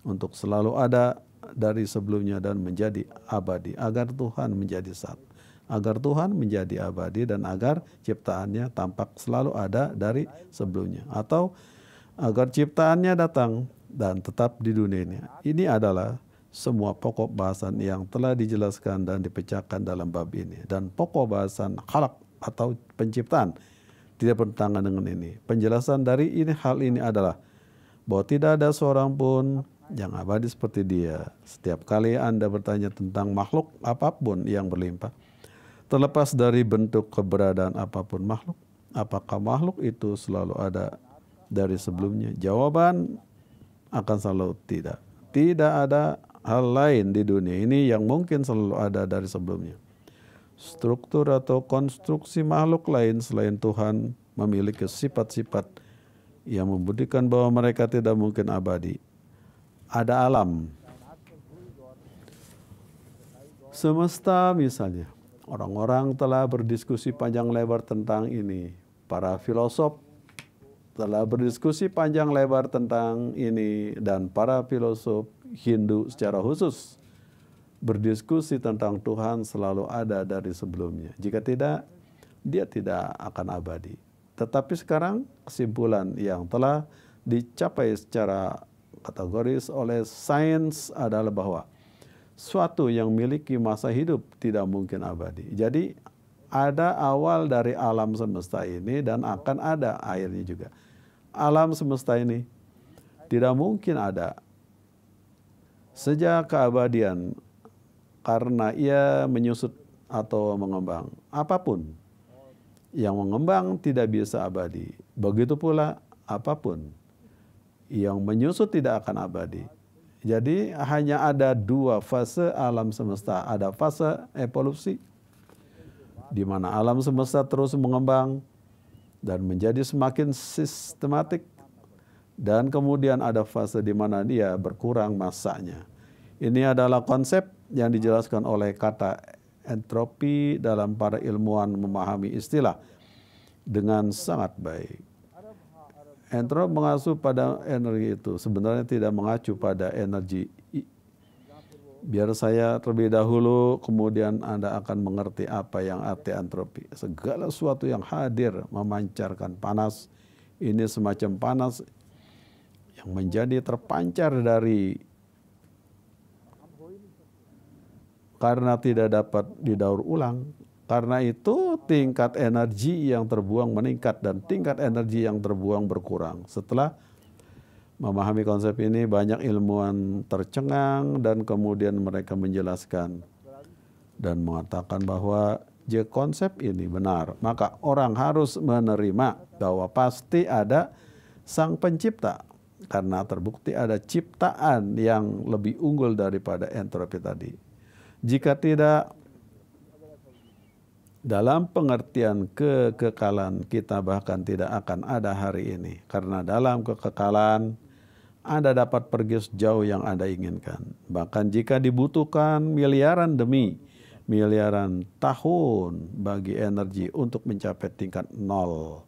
untuk selalu ada dari sebelumnya dan menjadi abadi, agar Tuhan menjadi satu, agar Tuhan menjadi abadi, dan agar ciptaannya tampak selalu ada dari sebelumnya, atau agar ciptaannya datang dan tetap di dunia ini. Ini adalah semua pokok bahasan yang telah dijelaskan dan dipecahkan dalam bab ini. Dan pokok bahasan khalaq atau penciptaan tidak bertentangan dengan ini. Penjelasan dari hal ini adalah bahwa tidak ada seorang pun yang abadi seperti dia. Setiap kali Anda bertanya tentang makhluk apapun yang berlimpah, terlepas dari bentuk keberadaan apapun makhluk, apakah makhluk itu selalu ada dari sebelumnya? Jawaban akan selalu tidak. Tidak ada hal lain di dunia ini yang mungkin selalu ada dari sebelumnya. Struktur atau konstruksi makhluk lain selain Tuhan memiliki sifat-sifat yang membuktikan bahwa mereka tidak mungkin abadi. Ada alam semesta misalnya. Orang-orang telah berdiskusi panjang lebar tentang ini. Para filosof telah berdiskusi panjang lebar tentang ini, dan para filosof Hindu secara khusus berdiskusi tentang Tuhan selalu ada dari sebelumnya. Jika tidak, dia tidak akan abadi. Tetapi sekarang kesimpulan yang telah dicapai secara kategoris oleh sains adalah bahwa suatu yang memiliki masa hidup tidak mungkin abadi. Jadi ada awal dari alam semesta ini dan akan ada akhirnya juga. Alam semesta ini tidak mungkin ada sejak keabadian karena ia menyusut atau mengembang. Apapun yang mengembang tidak bisa abadi. Begitu pula apapun yang menyusut tidak akan abadi. Jadi hanya ada dua fase alam semesta. Ada fase evolusi, di mana alam semesta terus mengembang dan menjadi semakin sistematik. Dan kemudian ada fase di mana dia berkurang masanya. Ini adalah konsep yang dijelaskan oleh kata entropi dalam para ilmuwan memahami istilah dengan sangat baik. Entrop mengacu pada energi itu, sebenarnya tidak mengacu pada energi. Biar saya terlebih dahulu, kemudian Anda akan mengerti apa yang arti entropi. Segala sesuatu yang hadir memancarkan panas, ini semacam panas yang menjadi terpancar dari, karena tidak dapat didaur ulang. Karena itu tingkat energi yang terbuang meningkat dan tingkat energi yang terbuang berkurang. Setelah memahami konsep ini, banyak ilmuwan tercengang dan kemudian mereka menjelaskan dan mengatakan bahwa jika konsep ini benar, maka orang harus menerima bahwa pasti ada sang pencipta. Karena terbukti ada ciptaan yang lebih unggul daripada entropi tadi. Jika tidak, dalam pengertian kekekalan kita bahkan tidak akan ada hari ini. Karena dalam kekekalan Anda dapat pergi sejauh yang Anda inginkan. Bahkan jika dibutuhkan miliaran demi miliaran tahun bagi energi untuk mencapai tingkat nol.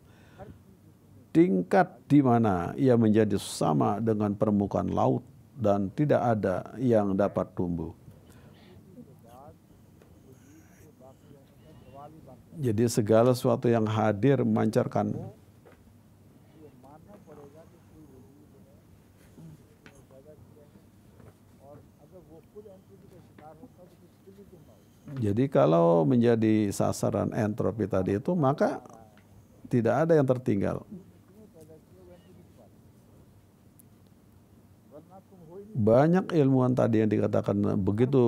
Tingkat di mana ia menjadi sama dengan permukaan laut dan tidak ada yang dapat tumbuh. Jadi segala sesuatu yang hadir memancarkan jadi kalau menjadi sasaran entropi tadi itu, maka tidak ada yang tertinggal. Banyak ilmuwan tadi yang dikatakan begitu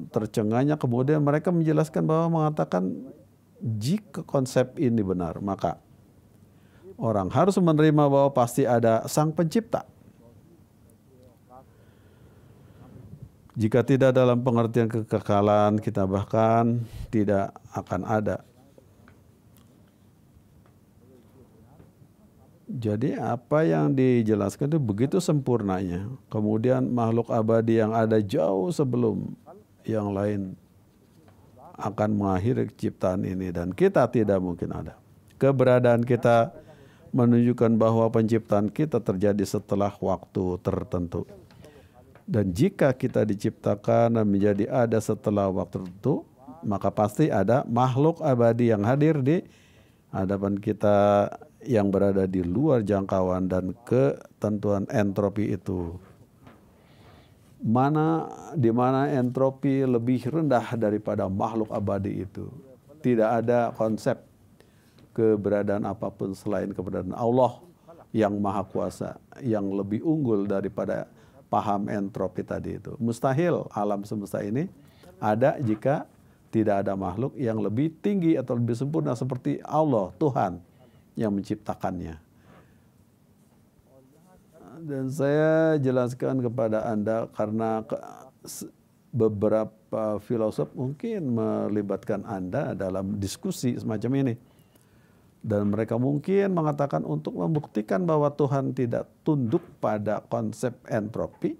tercengahnya, kemudian mereka menjelaskan bahwa mengatakan jika konsep ini benar, maka orang harus menerima bahwa pasti ada sang pencipta. Jika tidak dalam pengertian kekekalan, kita bahkan tidak akan ada. Jadi apa yang dijelaskan itu begitu sempurnanya. Kemudian makhluk abadi yang ada jauh sebelum yang lain akan mengakhiri ciptaan ini dan kita tidak mungkin ada. Keberadaan kita menunjukkan bahwa penciptaan kita terjadi setelah waktu tertentu. Dan jika kita diciptakan dan menjadi ada setelah waktu tertentu, maka pasti ada makhluk abadi yang hadir di hadapan kita yang berada di luar jangkauan dan ketentuan entropi itu. Di mana entropi lebih rendah daripada makhluk abadi itu. Tidak ada konsep keberadaan apapun selain keberadaan Allah yang Maha Kuasa, yang lebih unggul daripada paham entropi tadi itu. Mustahil alam semesta ini ada jika tidak ada makhluk yang lebih tinggi atau lebih sempurna seperti Allah, Tuhan yang menciptakannya. Dan saya jelaskan kepada Anda karena beberapa filosof mungkin melibatkan Anda dalam diskusi semacam ini. Dan mereka mungkin mengatakan untuk membuktikan bahwa Tuhan tidak tunduk pada konsep entropi.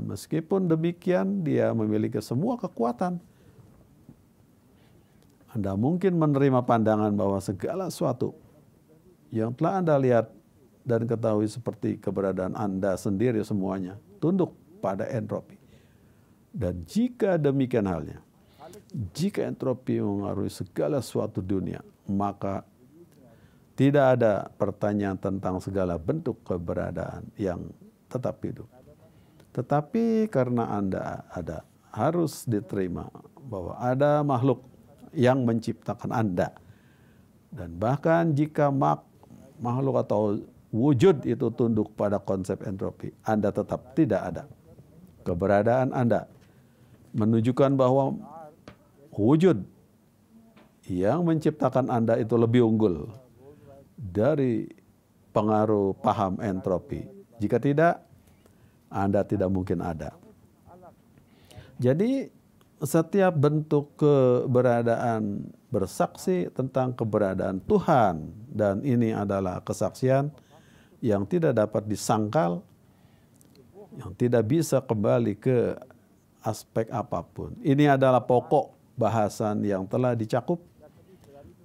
Meskipun demikian, dia memiliki semua kekuatan. Anda mungkin menerima pandangan bahwa segala sesuatu yang telah Anda lihat dan ketahui seperti keberadaan Anda sendiri semuanya tunduk pada entropi. Dan jika demikian halnya, jika entropi mengaruhi segala sesuatu dunia, maka tidak ada pertanyaan tentang segala bentuk keberadaan yang tetap hidup. Tetapi karena Anda ada, harus diterima bahwa ada makhluk yang menciptakan Anda. Dan bahkan jika makhluk atau wujud itu tunduk pada konsep entropi, Anda tetap tidak ada. Keberadaan Anda menunjukkan bahwa wujud yang menciptakan Anda itu lebih unggul dari pengaruh paham entropi. Jika tidak, Anda tidak mungkin ada. Jadi setiap bentuk keberadaan bersaksi tentang keberadaan Tuhan, dan ini adalah kesaksian yang tidak dapat disangkal, yang tidak bisa kembali ke aspek apapun. Ini adalah pokok bahasan yang telah dicakup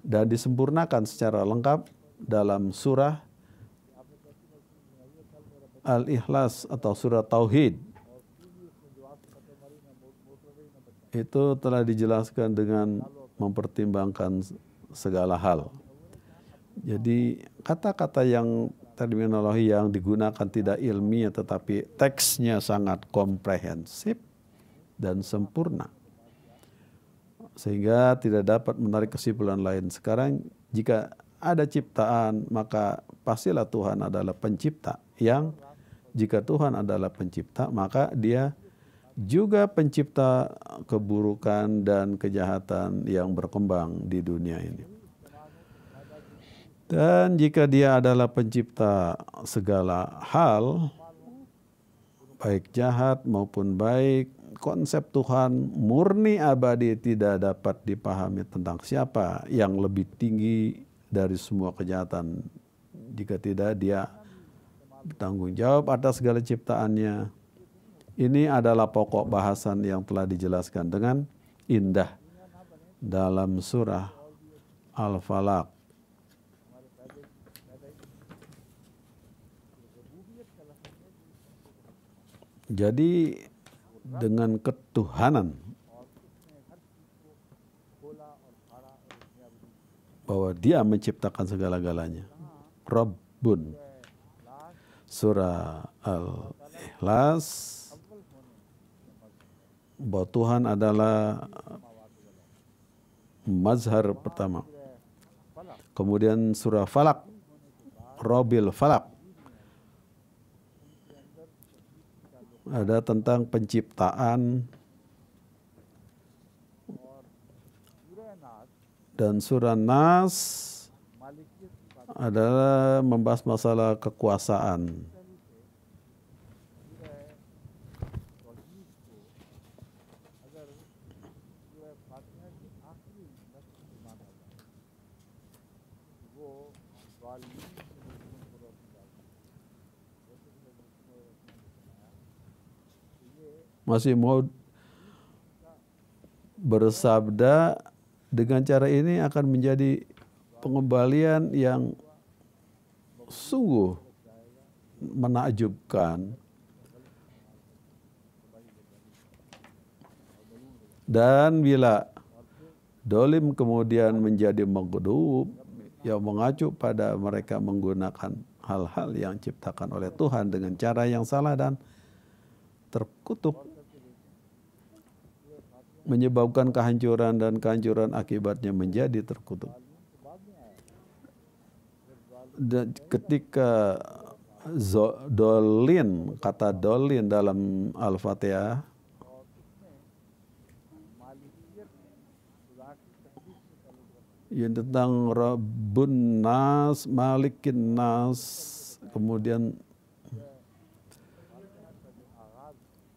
dan disempurnakan secara lengkap dalam surah Al-Ikhlas atau surah Tauhid. Itu telah dijelaskan dengan mempertimbangkan segala hal. Jadi kata-kata yang terminologi yang digunakan tidak ilmiah tetapi teksnya sangat komprehensif dan sempurna. Sehingga tidak dapat menarik kesimpulan lain. Sekarang jika ada ciptaan, maka pastilah Tuhan adalah pencipta. Yang jika Tuhan adalah pencipta, maka dia juga pencipta keburukan dan kejahatan yang berkembang di dunia ini. Dan jika dia adalah pencipta segala hal, baik jahat maupun baik, konsep Tuhan murni abadi tidak dapat dipahami tentang siapa yang lebih tinggi dari semua kejahatan. Jika tidak, dia bertanggung jawab atas segala ciptaannya. Ini adalah pokok bahasan yang telah dijelaskan dengan indah dalam surah Al-Falaq. Jadi dengan ketuhanan bahwa dia menciptakan segala-galanya. Rabbun. Surah Al-Ikhlas, bahwa Tuhan adalah mazhar pertama. Kemudian surah Falak, Rabbil Falak, ada tentang penciptaan. Dan surah Nas adalah membahas masalah kekuasaan. Masih mau bersabda, dengan cara ini akan menjadi pengembalian yang sungguh menakjubkan. Dan bila dolim kemudian menjadi maghdub, yang mengacu pada mereka menggunakan hal-hal yang diciptakan oleh Tuhan dengan cara yang salah dan terkutuk, menyebabkan kehancuran, dan kehancuran akibatnya menjadi terkutuk. Dan ketika dolin, kata dolin dalam Al-Fatihah yang tentang Rabbun Nas, Malikin Nas, kemudian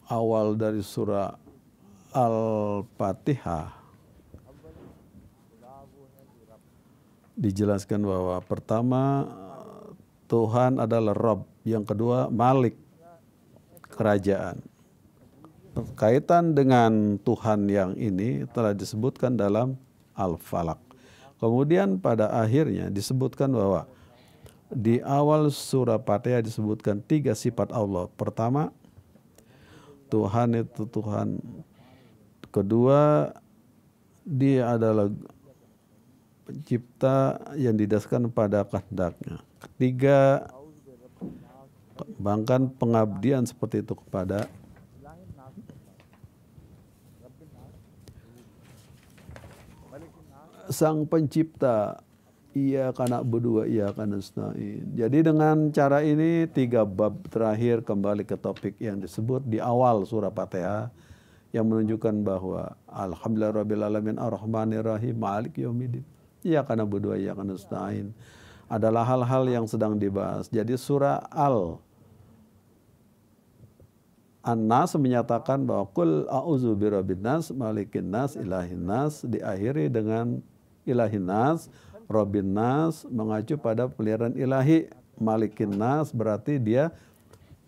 awal dari surah Al-Fatihah dijelaskan bahwa pertama Tuhan adalah Rabb, yang kedua Malik, kerajaan. Kaitan dengan Tuhan yang ini telah disebutkan dalam Al-Falaq. Kemudian pada akhirnya disebutkan bahwa di awal surah Fatihah disebutkan 3 sifat Allah. Pertama, Tuhan itu Tuhan. Kedua, dia adalah pencipta yang didasarkan pada kehendaknya. Ketiga, kembangkan pengabdian seperti itu kepada Sang Pencipta. Ia kana berdua, ia kana nasta'in. Jadi dengan cara ini 3 bab terakhir kembali ke topik yang disebut di awal surah Fatihah, yang menunjukkan bahwa Alhamdulillah Rabbil Alamin Ar-Rahmanir Rahim Malik Yaumiddin, iya kana berdua, iya kana nasta'in, adalah hal-hal yang sedang dibahas. Jadi surah An-Nas menyatakan bahwa Qul a'udzu birabbin nas, malikin nas, ilahin nas, diakhiri dengan ilahin nas, Rabbin Nas, mengacu pada peliharaan ilahi. Malikin Nas berarti dia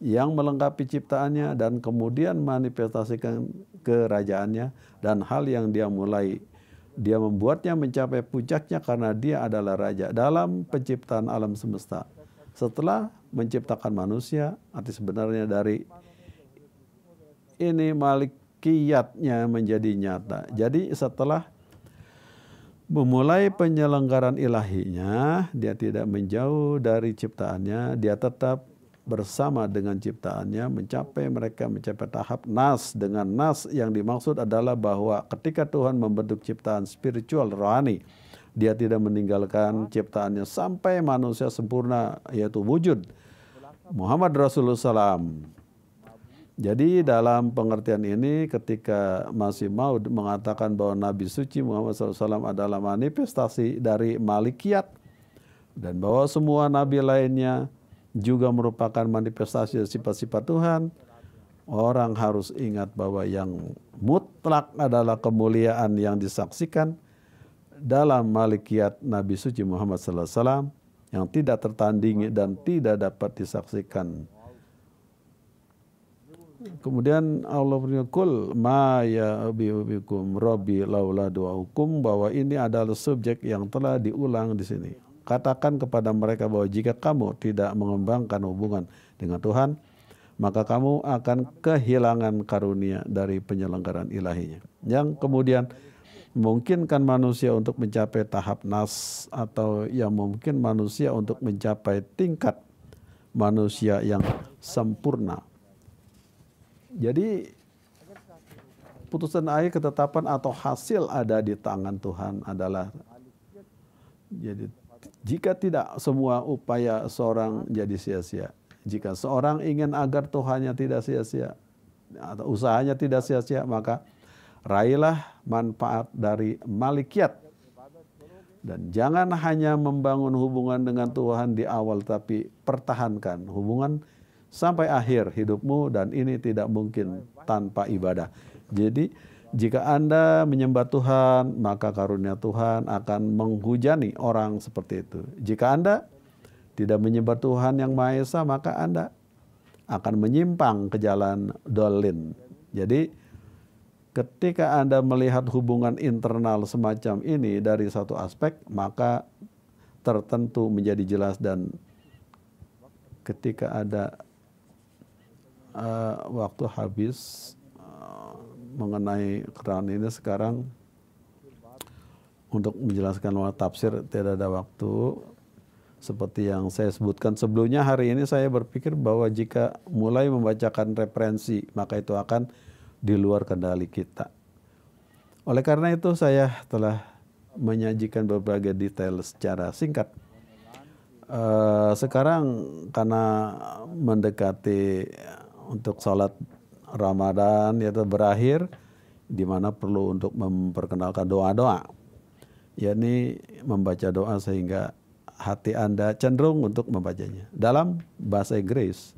yang melengkapi ciptaannya dan kemudian manifestasikan kerajaannya, dan hal yang dia mulai, dia membuatnya mencapai puncaknya karena dia adalah raja dalam penciptaan alam semesta. Setelah menciptakan manusia, arti sebenarnya dari ini malikiyatnya menjadi nyata. Jadi setelah memulai penyelenggaraan ilahinya, dia tidak menjauh dari ciptaannya, dia tetap bersama dengan ciptaannya, mereka mencapai tahap nas. Dengan nas yang dimaksud adalah bahwa ketika Tuhan membentuk ciptaan spiritual rohani, dia tidak meninggalkan ciptaannya sampai manusia sempurna, yaitu wujud Muhammad Rasulullah SAW. Jadi dalam pengertian ini, ketika Masih Maud mengatakan bahwa Nabi suci Muhammad SAW adalah manifestasi dari malikiyat, dan bahwa semua nabi lainnya juga merupakan manifestasi dari sifat-sifat Tuhan, Orang harus ingat bahwa yang mutlak adalah kemuliaan yang disaksikan dalam malikiat Nabi suci Muhammad sallallahu alaihi wasallam yang tidak tertandingi dan tidak dapat disaksikan. Kemudian Allah berfirman, "Kul ma ya'bikum rabbi laula du'aukum," bahwa ini adalah subjek yang telah diulang di sini. Katakan kepada mereka bahwa jika kamu tidak mengembangkan hubungan dengan Tuhan, maka kamu akan kehilangan karunia dari penyelenggaraan ilahinya. Yang kemudian memungkinkan manusia untuk mencapai tahap nas, atau yang mungkin manusia untuk mencapai tingkat manusia yang sempurna. Jadi putusan akhir ketetapan atau hasil ada di tangan Tuhan adalah, jadi jika tidak semua upaya seorang jadi sia-sia. Jika seorang ingin agar Tuhannya tidak sia-sia atau usahanya tidak sia-sia, maka raihlah manfaat dari malikiat. Dan jangan hanya membangun hubungan dengan Tuhan di awal, tapi pertahankan hubungan sampai akhir hidupmu, dan ini tidak mungkin tanpa ibadah. Jadi jika Anda menyembah Tuhan, maka karunia Tuhan akan menghujani orang seperti itu. Jika Anda tidak menyembah Tuhan yang Maha Esa, maka Anda akan menyimpang ke jalan dolin. Jadi ketika Anda melihat hubungan internal semacam ini dari satu aspek, maka tertentu menjadi jelas. Dan ketika ada waktu habis mengenai keran ini sekarang, untuk menjelaskan tafsir tidak ada waktu. Seperti yang saya sebutkan sebelumnya, hari ini saya berpikir bahwa jika mulai membacakan referensi, maka itu akan di luar kendali kita. Oleh karena itu saya telah menyajikan berbagai detail secara singkat. Sekarang karena mendekati untuk sholat Ramadan yaitu berakhir, di mana perlu untuk memperkenalkan doa-doa, yakni membaca doa sehingga hati Anda cenderung untuk membacanya. Dalam bahasa Inggris,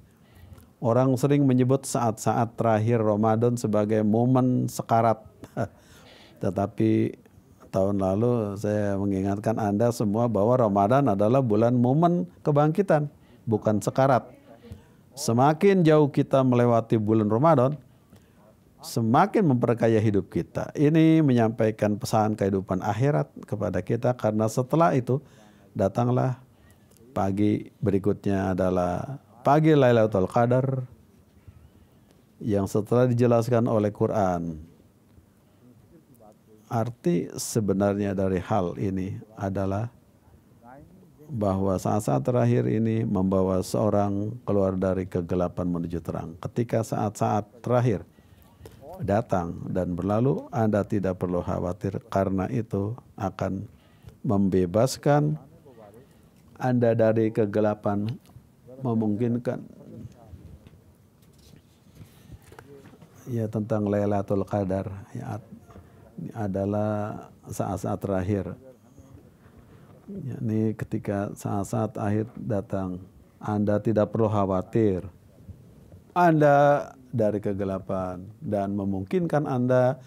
orang sering menyebut saat-saat terakhir Ramadan sebagai momen sekarat. Tetapi tahun lalu saya mengingatkan Anda semua bahwa Ramadan adalah bulan momen kebangkitan, bukan sekarat. Semakin jauh kita melewati bulan Ramadan, semakin memperkaya hidup kita. Ini menyampaikan pesan kehidupan akhirat kepada kita, karena setelah itu datanglah pagi berikutnya adalah pagi Lailatul Qadar, yang setelah dijelaskan oleh Quran. Arti sebenarnya dari hal ini adalah bahwa saat-saat terakhir ini membawa seorang keluar dari kegelapan menuju terang. Ketika saat-saat terakhir datang dan berlalu, Anda tidak perlu khawatir, karena itu akan membebaskan Anda dari kegelapan, memungkinkan ya tentang Lailatul Qadar ya, adalah saat-saat terakhir. Ini ketika saat-saat akhir datang, Anda tidak perlu khawatir Anda dari kegelapan, dan memungkinkan Anda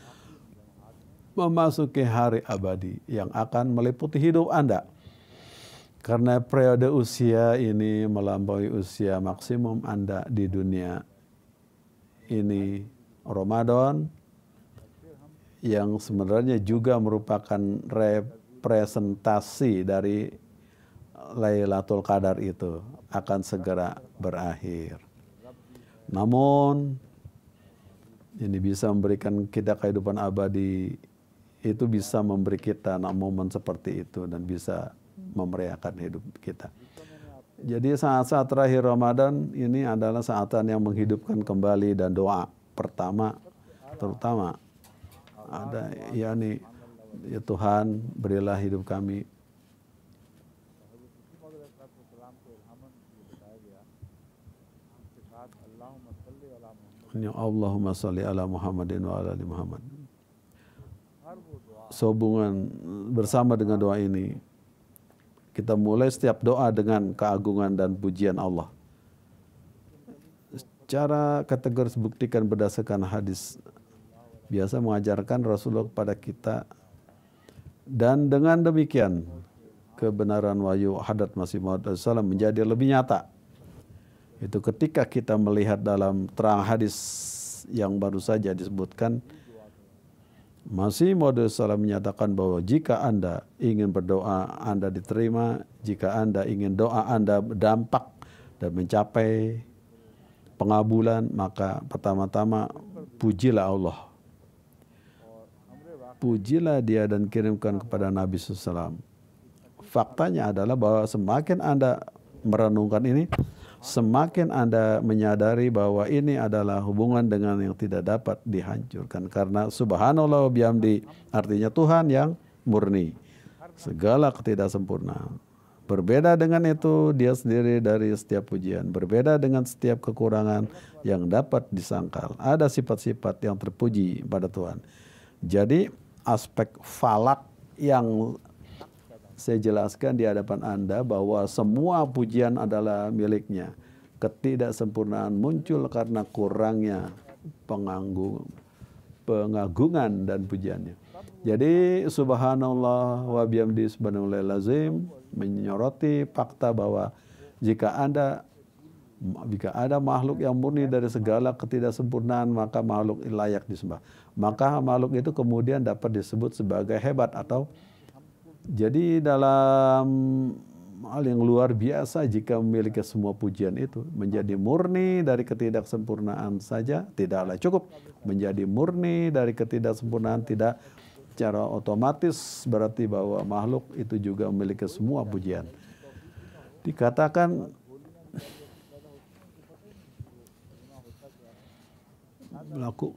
memasuki hari abadi yang akan meliputi hidup Anda. Karena periode usia ini melampaui usia maksimum Anda di dunia ini. Ramadan yang sebenarnya juga merupakan representasi dari Lailatul Qadar itu akan segera berakhir. Namun ini bisa memberikan kita kehidupan abadi, itu bisa memberi kita momen seperti itu dan bisa memeriahkan hidup kita. Jadi saat-saat terakhir Ramadan ini adalah saat yang menghidupkan kembali, dan doa pertama terutama ada yakni, ya Tuhan berilah hidup kami Allahumma salli ala Muhammadin wa ala ali Muhammad. Sehubungan bersama dengan doa ini, kita mulai setiap doa dengan keagungan dan pujian Allah. cara kategoris buktikan berdasarkan hadis biasa mengajarkan Rasulullah kepada kita, dan dengan demikian kebenaran wahyu hadat Masih Maud SAW menjadi lebih nyata. Itu ketika kita melihat dalam terang hadis yang baru saja disebutkan, Masih Maud SAW menyatakan bahwa jika Anda ingin berdoa Anda diterima, jika Anda ingin doa Anda berdampak dan mencapai pengabulan, maka pertama-tama pujilah Allah. Pujilah dia dan kirimkan kepada Nabi SAW. Faktanya adalah bahwa semakin Anda merenungkan ini, semakin Anda menyadari bahwa ini adalah hubungan dengan yang tidak dapat dihancurkan. Karena subhanallah wa bihamdi artinya Tuhan yang murni, segala ketidaksempurnaan. Berbeda dengan itu, dia sendiri dari setiap pujian. Berbeda dengan setiap kekurangan yang dapat disangkal. Ada sifat-sifat yang terpuji pada Tuhan. Jadi aspek falak yang saya jelaskan di hadapan Anda bahwa semua pujian adalah miliknya. Ketidaksempurnaan muncul karena kurangnya pengagungan dan pujiannya. Jadi subhanallah wa bihamdi subhanallahil azim menyoroti fakta bahwa jika ada makhluk yang murni dari segala ketidaksempurnaan, maka makhluk layak disembah. Maka makhluk itu kemudian dapat disebut sebagai hebat atau jadi dalam hal yang luar biasa jika memiliki semua pujian itu. Menjadi murni dari ketidaksempurnaan saja tidaklah cukup. Menjadi murni dari ketidaksempurnaan tidak secara otomatis berarti bahwa makhluk itu juga memiliki semua pujian. Dikatakan melaku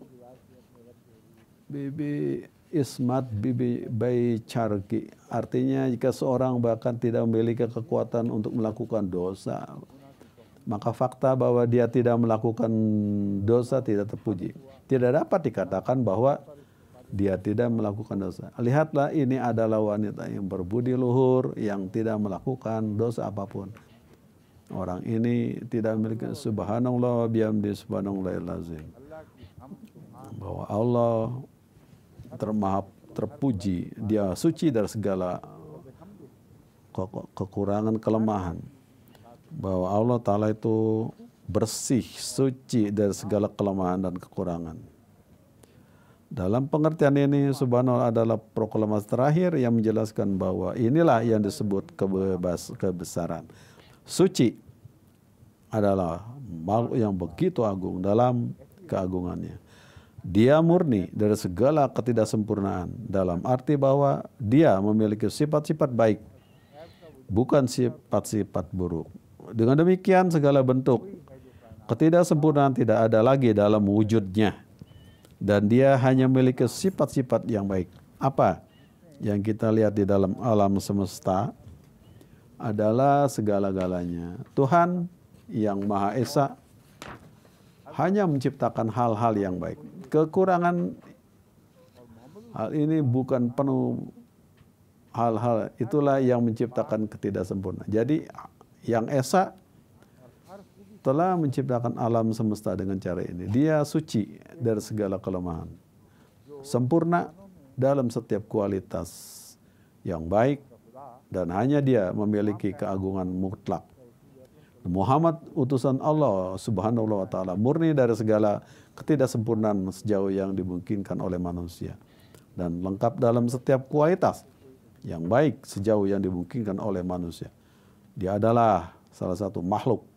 bibi ismat bibi bayi carki, artinya jika seorang bahkan tidak memiliki kekuatan untuk melakukan dosa, maka fakta bahwa dia tidak melakukan dosa tidak terpuji. Tidak dapat dikatakan bahwa dia tidak melakukan dosa. Lihatlah, ini adalah wanita yang berbudi luhur, yang tidak melakukan dosa apapun. Orang ini tidak memiliki subhanallah bihamdi subhanallahil azim. Bahwa Allah terpuji, dia suci dari segala kekurangan, kelemahan. Bahwa Allah Ta'ala itu bersih, suci dari segala kelemahan dan kekurangan. Dalam pengertian ini, subhanallah adalah proklamasi terakhir yang menjelaskan bahwa inilah yang disebut kebesaran. Suci adalah makhluk yang begitu agung dalam keagungannya. Dia murni dari segala ketidaksempurnaan, dalam arti bahwa dia memiliki sifat-sifat baik, bukan sifat-sifat buruk. Dengan demikian segala bentuk ketidaksempurnaan tidak ada lagi dalam wujudnya. Dan dia hanya memiliki sifat-sifat yang baik. Apa yang kita lihat di dalam alam semesta adalah segala-galanya. Tuhan yang Maha Esa hanya menciptakan hal-hal yang baik. Kekurangan hal ini bukan penuh hal-hal, itulah yang menciptakan ketidaksempurnaan. Jadi yang Esa telah menciptakan alam semesta dengan cara ini. Dia suci dari segala kelemahan, sempurna dalam setiap kualitas yang baik, dan hanya dia memiliki keagungan mutlak. Muhammad utusan Allah subhanahu wa ta'ala, murni dari segala ketidaksempurnaan sejauh yang dimungkinkan oleh manusia, dan lengkap dalam setiap kualitas yang baik sejauh yang dimungkinkan oleh manusia. Dia adalah salah satu makhluk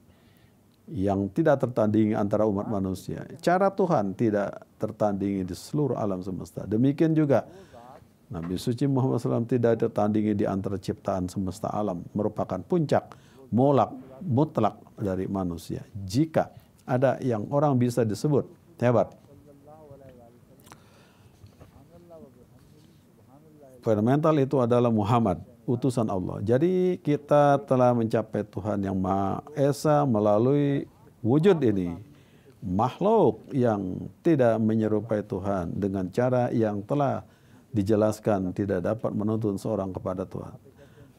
yang tidak tertandingi antara umat manusia. Cara Tuhan tidak tertandingi di seluruh alam semesta. Demikian juga Nabi suci Muhammad SAW tidak tertandingi di antara ciptaan semesta alam, merupakan puncak mutlak dari manusia. Jika ada yang orang bisa disebut hebat, fundamental itu adalah Muhammad, utusan Allah. Jadi kita telah mencapai Tuhan yang Maha Esa melalui wujud ini. Makhluk yang tidak menyerupai Tuhan dengan cara yang telah dijelaskan tidak dapat menuntun seorang kepada Tuhan.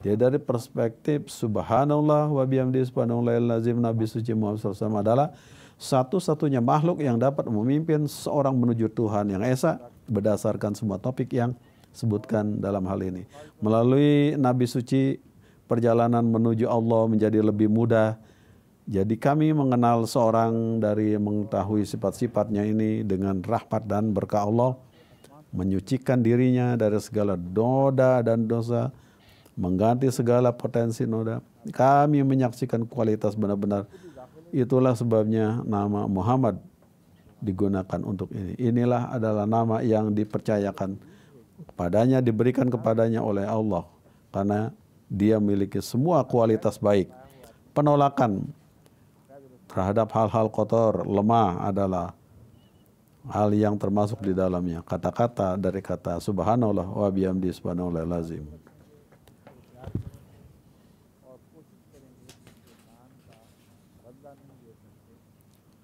Jadi dari perspektif subhanallah wa bihamdihi subhanallahil azim, Nabi suci Muhammad SAW adalah satu-satunya makhluk yang dapat memimpin seorang menuju Tuhan yang esa berdasarkan semua topik yang sebutkan dalam hal ini. Melalui Nabi suci, perjalanan menuju Allah menjadi lebih mudah. Jadi kami mengenal seorang dari mengetahui sifat-sifatnya ini dengan rahmat dan berkah Allah, menyucikan dirinya dari segala noda dan dosa, mengganti segala potensi noda. Kami menyaksikan kualitas benar-benar. Itulah sebabnya nama Muhammad digunakan untuk ini. Inilah adalah nama yang dipercayakan kepadanya, diberikan kepadanya oleh Allah, karena dia memiliki semua kualitas baik. Penolakan terhadap hal-hal kotor, lemah adalah hal yang termasuk di dalamnya. Kata-kata dari kata subhanallah wa bihamdihi subhanallahil azim.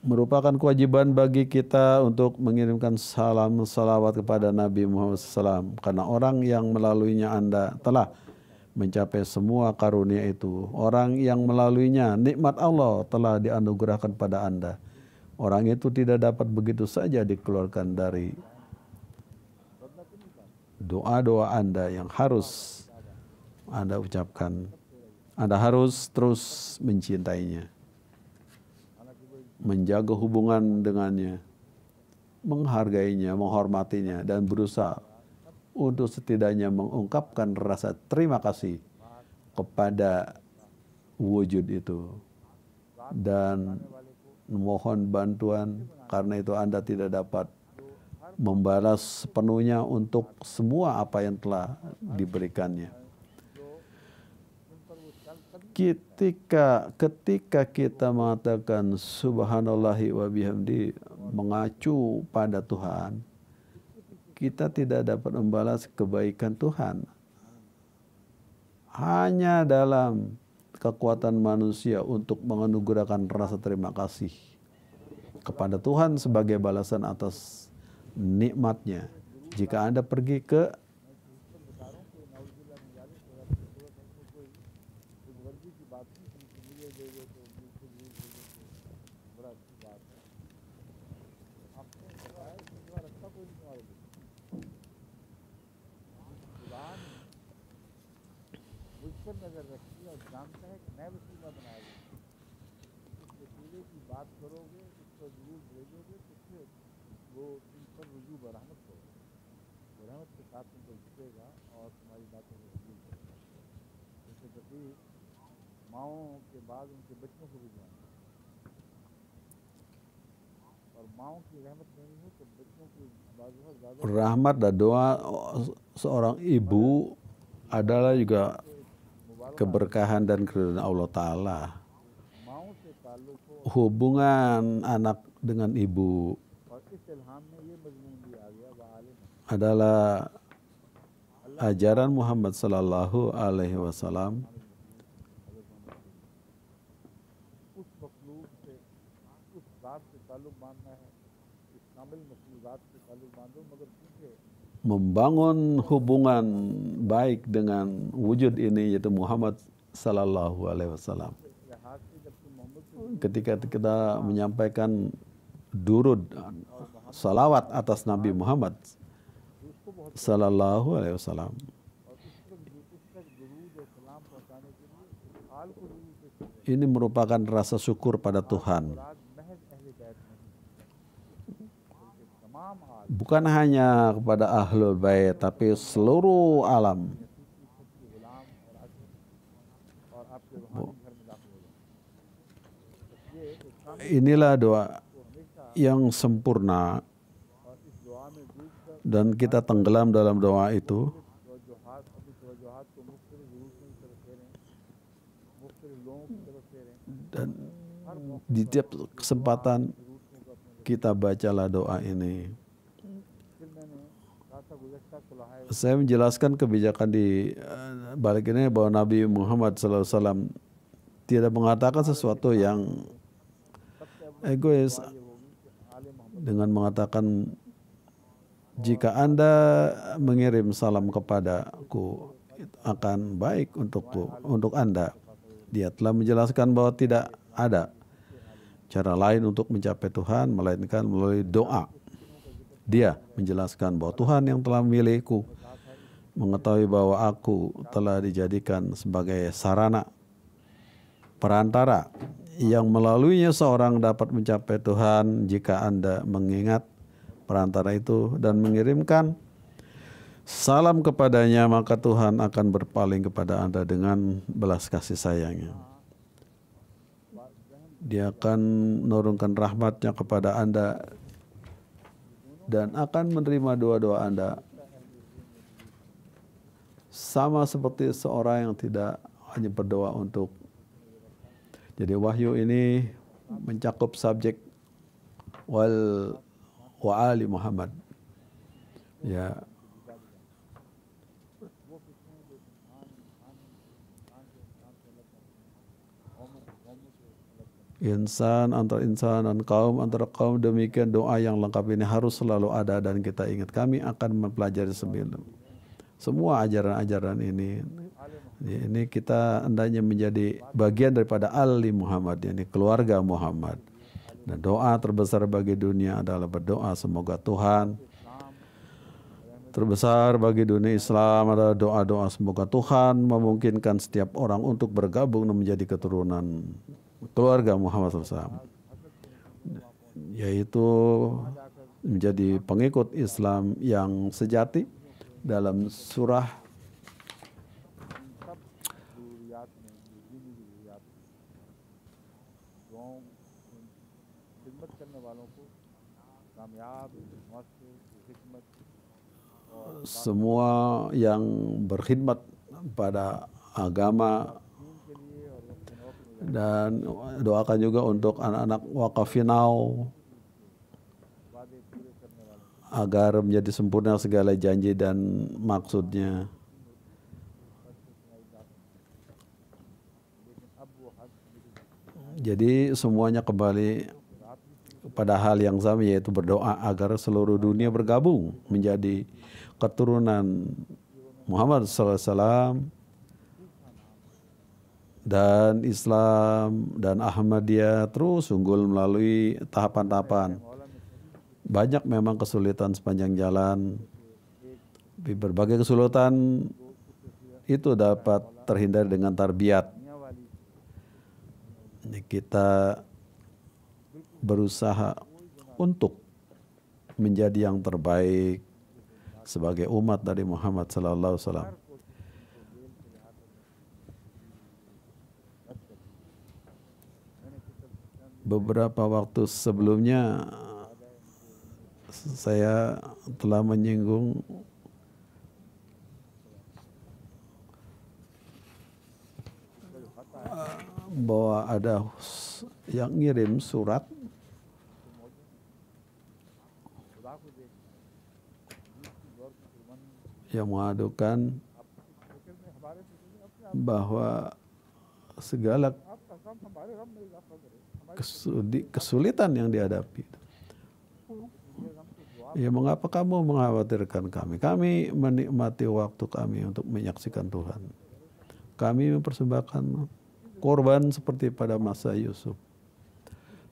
Merupakan kewajiban bagi kita untuk mengirimkan salam salawat kepada Nabi Muhammad SAW, karena orang yang melaluinya Anda telah mencapai semua karunia itu. Orang yang melaluinya nikmat Allah telah dianugerahkan pada Anda. Orang itu tidak dapat begitu saja dikeluarkan dari doa-doa Anda yang harus Anda ucapkan. Anda harus terus mencintainya, menjaga hubungan dengannya, menghargainya, menghormatinya, dan berusaha untuk setidaknya mengungkapkan rasa terima kasih kepada wujud itu dan mohon bantuan, karena itu Anda tidak dapat membalas sepenuhnya untuk semua apa yang telah diberikannya. Ketika kita mengatakan subhanallahi wa bihamdi, mengacu pada Tuhan, kita tidak dapat membalas kebaikan Tuhan. Hanya dalam kekuatan manusia untuk menganugerahkan rasa terima kasih kepada Tuhan sebagai balasan atas nikmatnya. Jika Anda pergi ke नजर रखिए और जानता है कि मैं वसीला बनाया उस वसीले की बात करोगे, उसको जरूर भेजोगे, तो फिर वो तुम पर रुजू बरामद होगा, वो रहमत के साथ तुम पर झुकेगा और तुम्हारी बातों को कबूल करेगा। जैसे कभी माओ के बाद उनके बच्चों को भी जाना और माओ की रहमत नहीं हो तो बच्चों की rahmat dan doa seorang ibu adalah juga keberkahan dan keridhaan Allah Ta'ala. Hubungan anak dengan ibu adalah ajaran Muhammad Sallallahu Alaihi Wasallam. Membangun hubungan baik dengan wujud ini, yaitu Muhammad Sallallahu Alaihi Wasallam. Ketika kita menyampaikan durud salawat atas Nabi Muhammad Sallallahu Alaihi Wasallam, ini merupakan rasa syukur pada Tuhan. Bukan hanya kepada Ahlul Bait, tapi seluruh alam. Inilah doa yang sempurna, dan kita tenggelam dalam doa itu. Dan di tiap kesempatan kita bacalah doa ini. Saya menjelaskan kebijakan di balik ini bahwa Nabi Muhammad SAW tidak mengatakan sesuatu yang egois dengan mengatakan, jika Anda mengirim salam kepadaku, akan baik untuk Anda. Dia telah menjelaskan bahwa tidak ada cara lain untuk mencapai Tuhan melainkan melalui doa. Dia menjelaskan bahwa Tuhan yang telah memilihku mengetahui bahwa aku telah dijadikan sebagai sarana perantara yang melaluinya seorang dapat mencapai Tuhan. Jika Anda mengingat perantara itu dan mengirimkan salam kepadanya, maka Tuhan akan berpaling kepada Anda dengan belas kasih sayangnya. Dia akan menurunkan rahmatnya kepada Anda dan akan menerima doa-doa Anda. Sama seperti seorang yang tidak hanya berdoa untuk. Jadi wahyu ini mencakup subjek wa ali Muhammad. Ya. Insan dan kaum antara kaum, demikian doa yang lengkap ini harus selalu ada dan kita ingat. Kami akan mempelajari semua ajaran-ajaran ini. Ini kita hendaknya menjadi bagian daripada Ali Muhammad, yakni keluarga Muhammad. Dan doa terbesar bagi dunia adalah berdoa semoga Tuhan. Terbesar bagi dunia Islam adalah doa-doa semoga Tuhan memungkinkan setiap orang untuk bergabung dan menjadi keturunan keluarga Muhammad SAW, yaitu menjadi pengikut Islam yang sejati. Dalam surah semua yang berkhidmat pada agama, dan doakan juga untuk anak-anak wakafinau agar menjadi sempurna segala janji dan maksudnya. Jadi semuanya kembali pada hal yang sama, yaitu berdoa agar seluruh dunia bergabung menjadi keturunan Muhammad SAW, dan Islam dan Ahmadiyah terus unggul melalui tahapan-tahapan. Banyak memang kesulitan sepanjang jalan. Berbagai kesulitan itu dapat terhindar dengan tarbiyat. Kita berusaha untuk menjadi yang terbaik sebagai umat dari Muhammad sallallahu alaihi wasallam. Beberapa waktu sebelumnya saya telah menyinggung bahwa ada yang ngirim surat yang mengadukan bahwa segala kesulitan yang dihadapi, ya mengapa kamu mengkhawatirkan kami? Kami menikmati waktu kami untuk menyaksikan Tuhan. Kami mempersembahkan korban seperti pada masa Yusuf.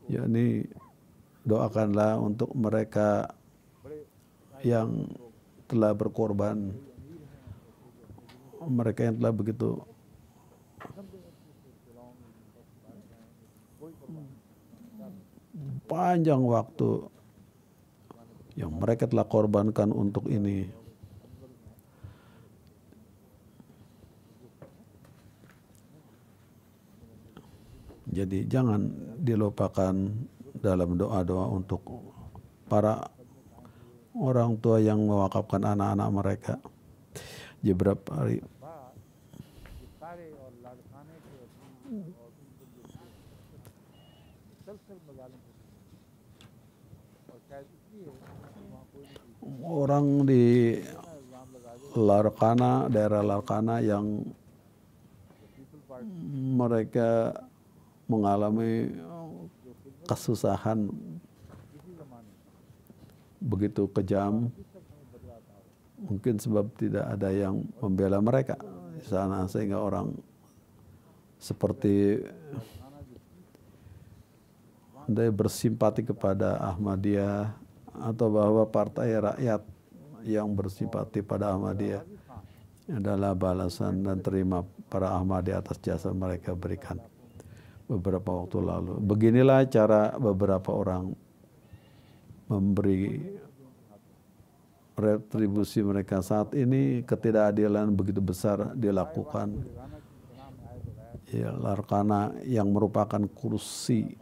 Yakni doakanlah untuk mereka yang telah berkorban, mereka yang telah begitu panjang waktu yang mereka telah korbankan untuk ini. Jadi jangan dilupakan dalam doa-doa untuk para orang tua yang mewakafkan anak-anak mereka. Beberapa hari orang di Larkana, daerah Larkana yang mereka mengalami kesusahan begitu kejam, mungkin sebab tidak ada yang membela mereka. di sana sehingga orang seperti dia bersimpati kepada Ahmadiyah atau bahwa partai rakyat yang bersimpati pada Ahmadiyah adalah balasan dan terima para Ahmadiyah atas jasa mereka berikan beberapa waktu lalu. Beginilah cara beberapa orang memberi retribusi mereka. Saat ini ketidakadilan begitu besar dilakukan ya, Larkana yang merupakan kursi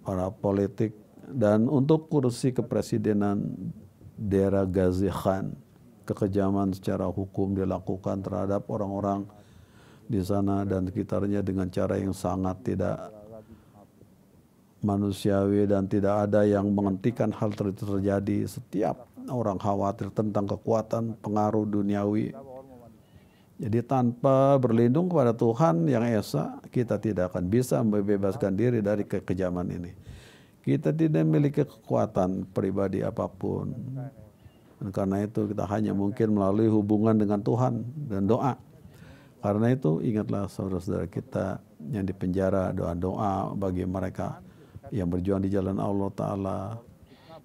para politik, dan untuk kursi kepresidenan daerah Ghazi Khan, kekejaman secara hukum dilakukan terhadap orang-orang di sana dan sekitarnya dengan cara yang sangat tidak manusiawi, dan tidak ada yang menghentikan hal terjadi. Setiap orang khawatir tentang kekuatan pengaruh duniawi. Jadi tanpa berlindung kepada Tuhan yang Esa, kita tidak akan bisa membebaskan diri dari kekejaman ini. Kita tidak memiliki kekuatan pribadi apapun. Dan karena itu kita hanya mungkin melalui hubungan dengan Tuhan dan doa. Karena itu ingatlah saudara-saudara kita yang dipenjara, doa-doa bagi mereka yang berjuang di jalan Allah Ta'ala.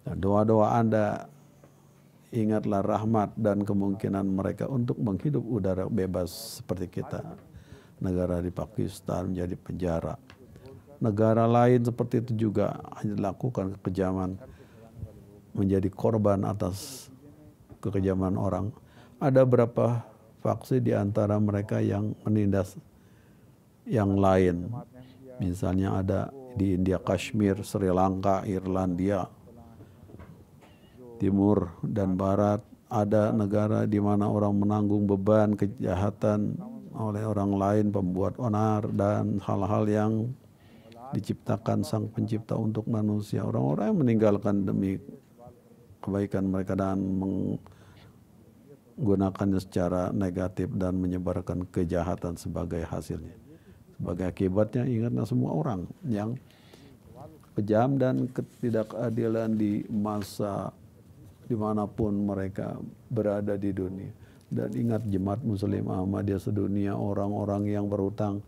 Dan doa-doa Anda, ingatlah rahmat dan kemungkinan mereka untuk menghidup udara bebas seperti kita. Negara di Pakistan menjadi penjara. Negara lain seperti itu juga hanya dilakukan kekejaman, menjadi korban atas kekejaman orang. Ada berapa faksi di antara mereka yang menindas yang lain. Misalnya ada di India, Kashmir, Sri Lanka, Irlandia, Timur dan Barat. Ada negara di mana orang menanggung beban kejahatan oleh orang lain, pembuat onar dan hal-hal yang diciptakan Sang Pencipta untuk manusia. Orang-orang yang meninggalkan demi kebaikan mereka dan menggunakannya secara negatif dan menyebarkan kejahatan sebagai hasilnya. Sebagai akibatnya, ingatlah semua orang yang kejam dan ketidakadilan di masa dimanapun mereka berada di dunia. Dan ingat jemaat Muslim Ahmadiyah sedunia, orang-orang yang berhutang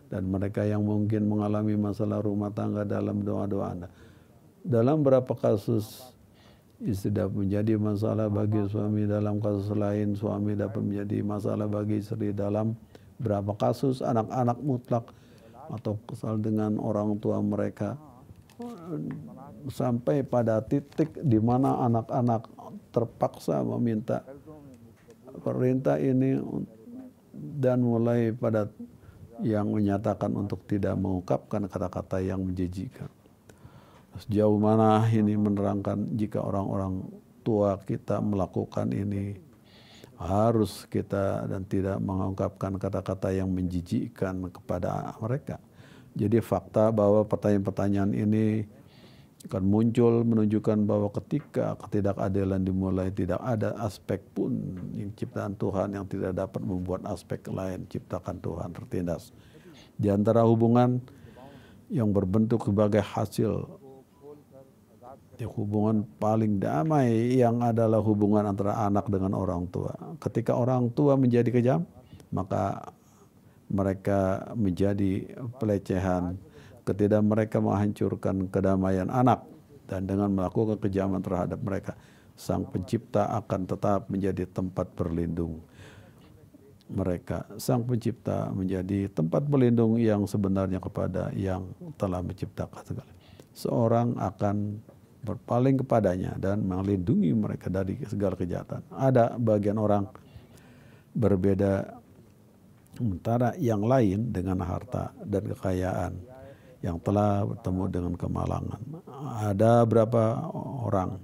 dan mereka yang mungkin mengalami masalah rumah tangga dalam doa-doa Anda. Dalam berapa kasus istri dapat menjadi masalah bagi suami, dalam kasus lain suami dapat menjadi masalah bagi istri, dalam berapa kasus anak-anak mutlak atau kesal dengan orang tua mereka, sampai pada titik di mana anak-anak terpaksa meminta perintah ini, dan mulai pada yang menyatakan untuk tidak mengungkapkan kata-kata yang menjijikkan. Sejauh mana ini menerangkan jika orang-orang tua kita melakukan ini, harus kita dan tidak mengungkapkan kata-kata yang menjijikkan kepada mereka. Jadi fakta bahwa pertanyaan-pertanyaan ini akan muncul menunjukkan bahwa ketika ketidakadilan dimulai, tidak ada aspek pun yang ciptaan Tuhan yang tidak dapat membuat aspek lain ciptakan Tuhan tertindas. Di antara hubungan yang berbentuk sebagai hasil hubungan paling damai yang adalah hubungan antara anak dengan orang tua. Ketika orang tua menjadi kejam, maka mereka menjadi pelecehan. Ketika mereka menghancurkan kedamaian anak dan dengan melakukan kejaman terhadap mereka, Sang Pencipta akan tetap menjadi tempat berlindung mereka. Sang Pencipta menjadi tempat berlindung yang sebenarnya kepada yang telah menciptakan segala. Seorang akan berpaling kepadanya dan melindungi mereka dari segala kejahatan. Ada bagian orang berbeda sementara yang lain dengan harta dan kekayaan yang telah bertemu dengan kemalangan. Ada berapa orang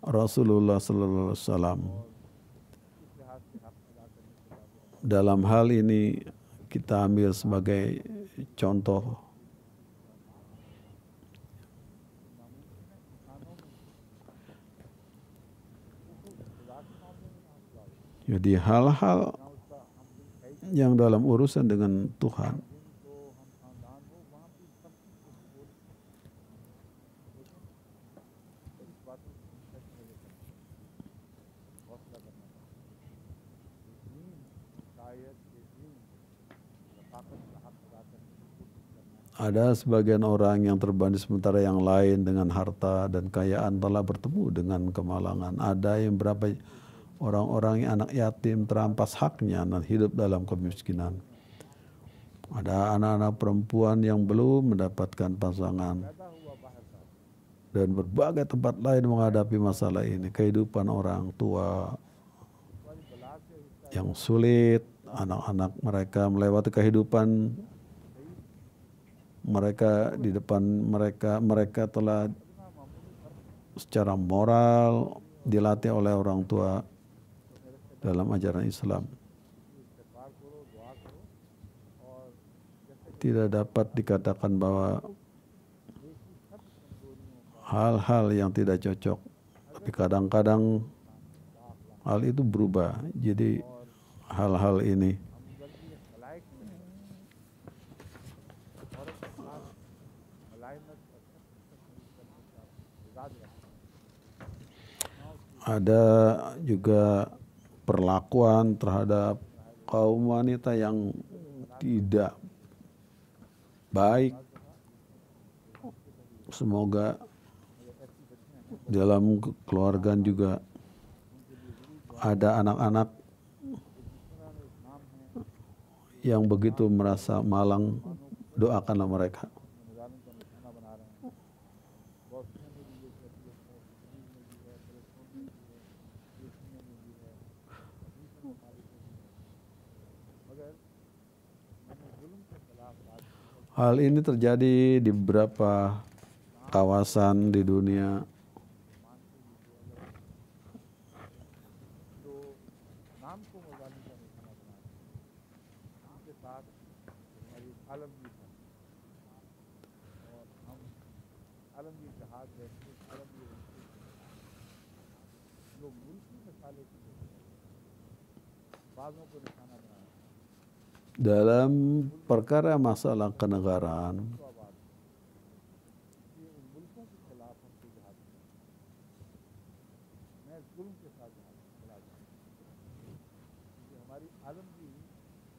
Rasulullah Sallallahu Alaihi Wasallam dalam hal ini kita ambil sebagai contoh. Jadi hal-hal yang dalam urusan dengan Tuhan रवायत के यूं रफाकत का हक अदा करने की कोशिश करना है। Ada sebagian orang yang terbanding sementara yang lain dengan harta dan kekayaan telah bertemu dengan kemalangan. Ada yang berapa orang-orang yang anak yatim terampas haknya dan hidup dalam kemiskinan. Ada anak-anak perempuan yang belum mendapatkan pasangan. पैदा हुआ बाहर का Dan berbagai tempat lain menghadapi masalah ini. Kehidupan orang tua वाली बला से हिस्सा yang sulit, anak-anak mereka melewati kehidupan mereka di depan mereka telah secara moral dilatih oleh orang tua dalam ajaran Islam. इस्तिग़फ़ार करो, दुआ करो और जैसे Tidak dapat dikatakan bahwa देखी सब कमजोरियों का hal-hal yang tidak cocok, tapi kadang-kadang hal itu berubah. Jadi hal-hal ini हमदर्दी खलाइक से है औरत के साथ मलाइमत और सख्त तकलीफ करने का मिजाज रखता है। ada juga perlakuan terhadap kaum wanita yang tidak baik. Semoga dalam keluarga juga ada anak-anak yang begitu merasa malang, doakanlah mereka. निजाम का निशाना बना रहे हैं। बॉस्निया में भी ये कैफियत है, कश्मीर में भी है, फिलिस्तीन में भी है, एशिया में भी है, दूसरे ममालिकों में भी है। मगर मैंने जुल्म के खिलाफ बात की है। Hal ini terjadi di beberapa kawasan di dunia. जो नाम को मजालिम का निशाना बना रहे हैं, उनके साथ हमारी आलमगीर है और हम आलमगीर के हाथ बैठे आलमगीर लोग मुल्की मसाले की बाजों को निशाना बना रहे हैं। Dalam perkara masalah kenegaraan, तो आबाद ये उन मुल्कों के खिलाफ हमसे जहाद करें। मैं जुल्म के साथ जहाद खिलाफ हूँ क्योंकि हमारी आलमगीर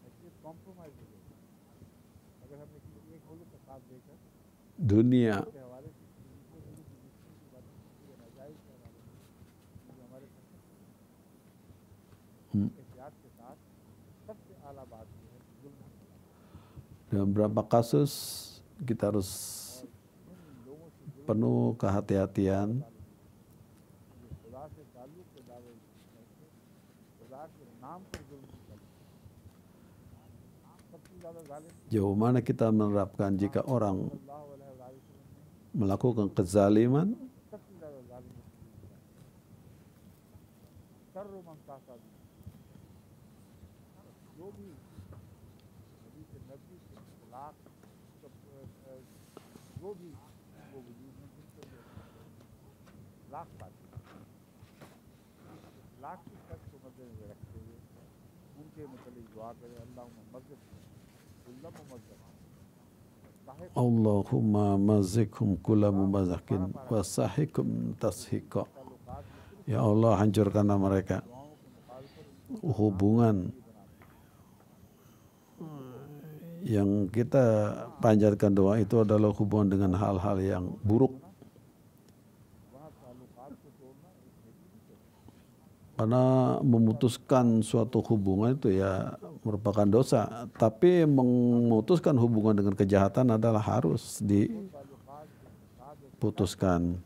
ऐसे कॉम्प्रोमाइज हो गई। अगर हमने किसी एक मुल्क का साथ देकर dunia के हवाले से किसी दूसरे मुल्क की दुश्मनी की बातें की या नाजायज़ के हवाले से जो हमारे पसंद एहतियात के साथ सबसे आला बात यह है कि जुल्म के खिलाफ dalam beberapa kasus kita harus इन लोगों से जुल्म penuh kehati-hatian. ये खुदा से ताल्लुक़ के दावे करके खुदा के नाम पर जुल्म की करते हैं। सबसे ज़्यादा जालिम Jauh mana kita menerapkan jika orang सल्लल्लाहु अलैहि वसल्लम ने melakukan kezaliman, सबसे ज़्यादा जालिम शर्र मन तासा जो भी नबी के खिलाफ जो भी वो वजूद में जिन पर लाख पाते लाख की शर्त को मद्देनजर रखते हुए उनके मतलब दुआ करें अल्लाह मस्जिद Allahumma mazikum kulla mumazakin wasahikum tashiqa. Ya Allah, hancurkanlah mereka. Hubungan yang kita panjatkan doa itu adalah hubungan dengan hal-hal yang buruk. Karena memutuskan suatu hubungan itu ya merupakan dosa. Tapi memutuskan hubungan dengan kejahatan adalah harus diputuskan.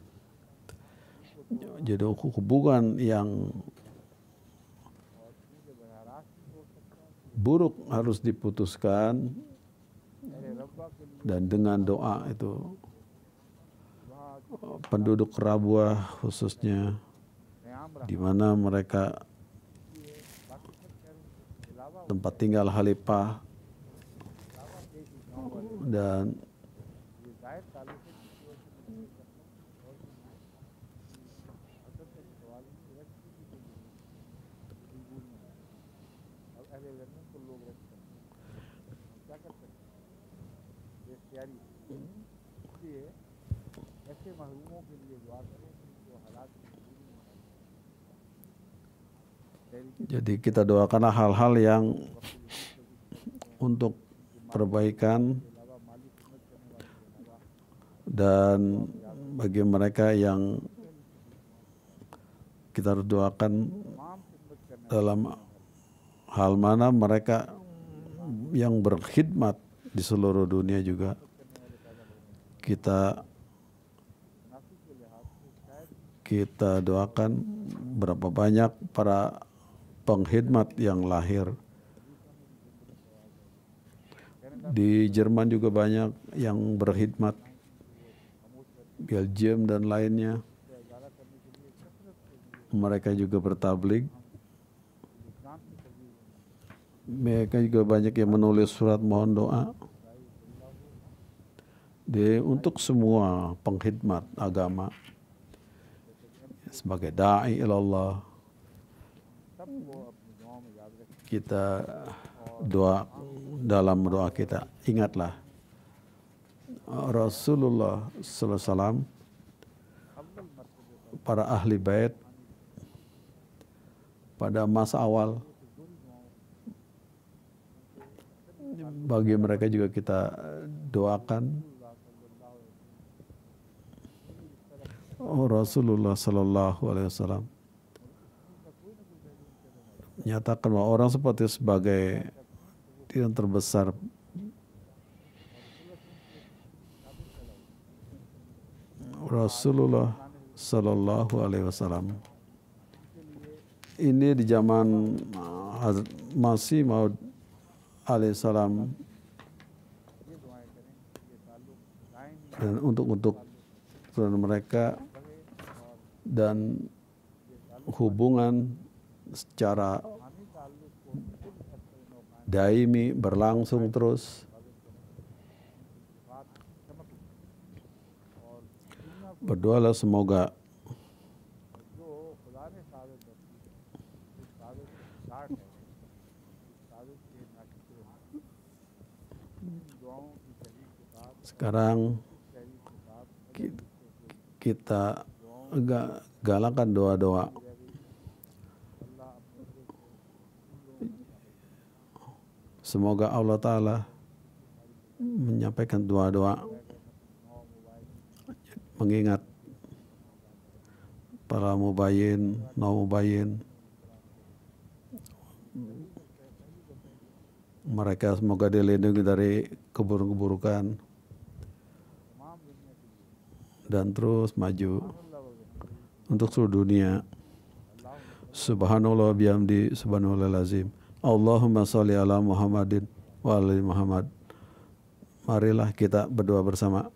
Jadi hubungan yang buruk harus diputuskan, dan dengan doa itu penduduk Rabuah khususnya di mana mereka tempat tinggal Khalifah dan ऐसे महरूमों के लिए दुआ करें कि जो हालात Jadi kita doakanlah hal-hal yang untuk perbaikan, dan bagi mereka yang kita harus doakan dalam hal mana mereka yang berkhidmat di seluruh dunia juga kita doakan. Berapa banyak para pengkhidmat yang lahir di Jerman juga banyak yang berkhidmat, Belgium dan lainnya, mereka juga bertabligh. Mereka juga banyak yang menulis surat mohon doa untuk semua pengkhidmat agama sebagai da'i ilallah. Kita doa, dalam doa kita ingatlah Rasulullah sallallahu alaihi wasallam, para ahli bait pada masa awal. Bagi mereka juga kita doakan. Rasulullah sallallahu alaihi wasallam menyatakan bahwa orang sebagai yang terbesar Rasulullah sallallahu alaihi wasallam ini di zaman Masih Maud alaihissalam, dan untuk mereka dan hubungan secara daimi berlangsung terus. Berdoalah semoga sekarang kita galakan doa-doa semoga Allah Ta'ala menyampaikan doa-doa mengingat para mubayyin, non-mubayyin, mereka semoga dilindungi dari keburukan dan terus maju untuk seluruh dunia. Subhanallah bihamdi, subhanallahil azim. Allahumma sholli ala Muhammadin wa ali Muhammad. Marilah kita berdoa bersama.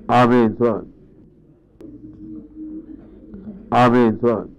Amin, Tuhan. Amin, Tuhan.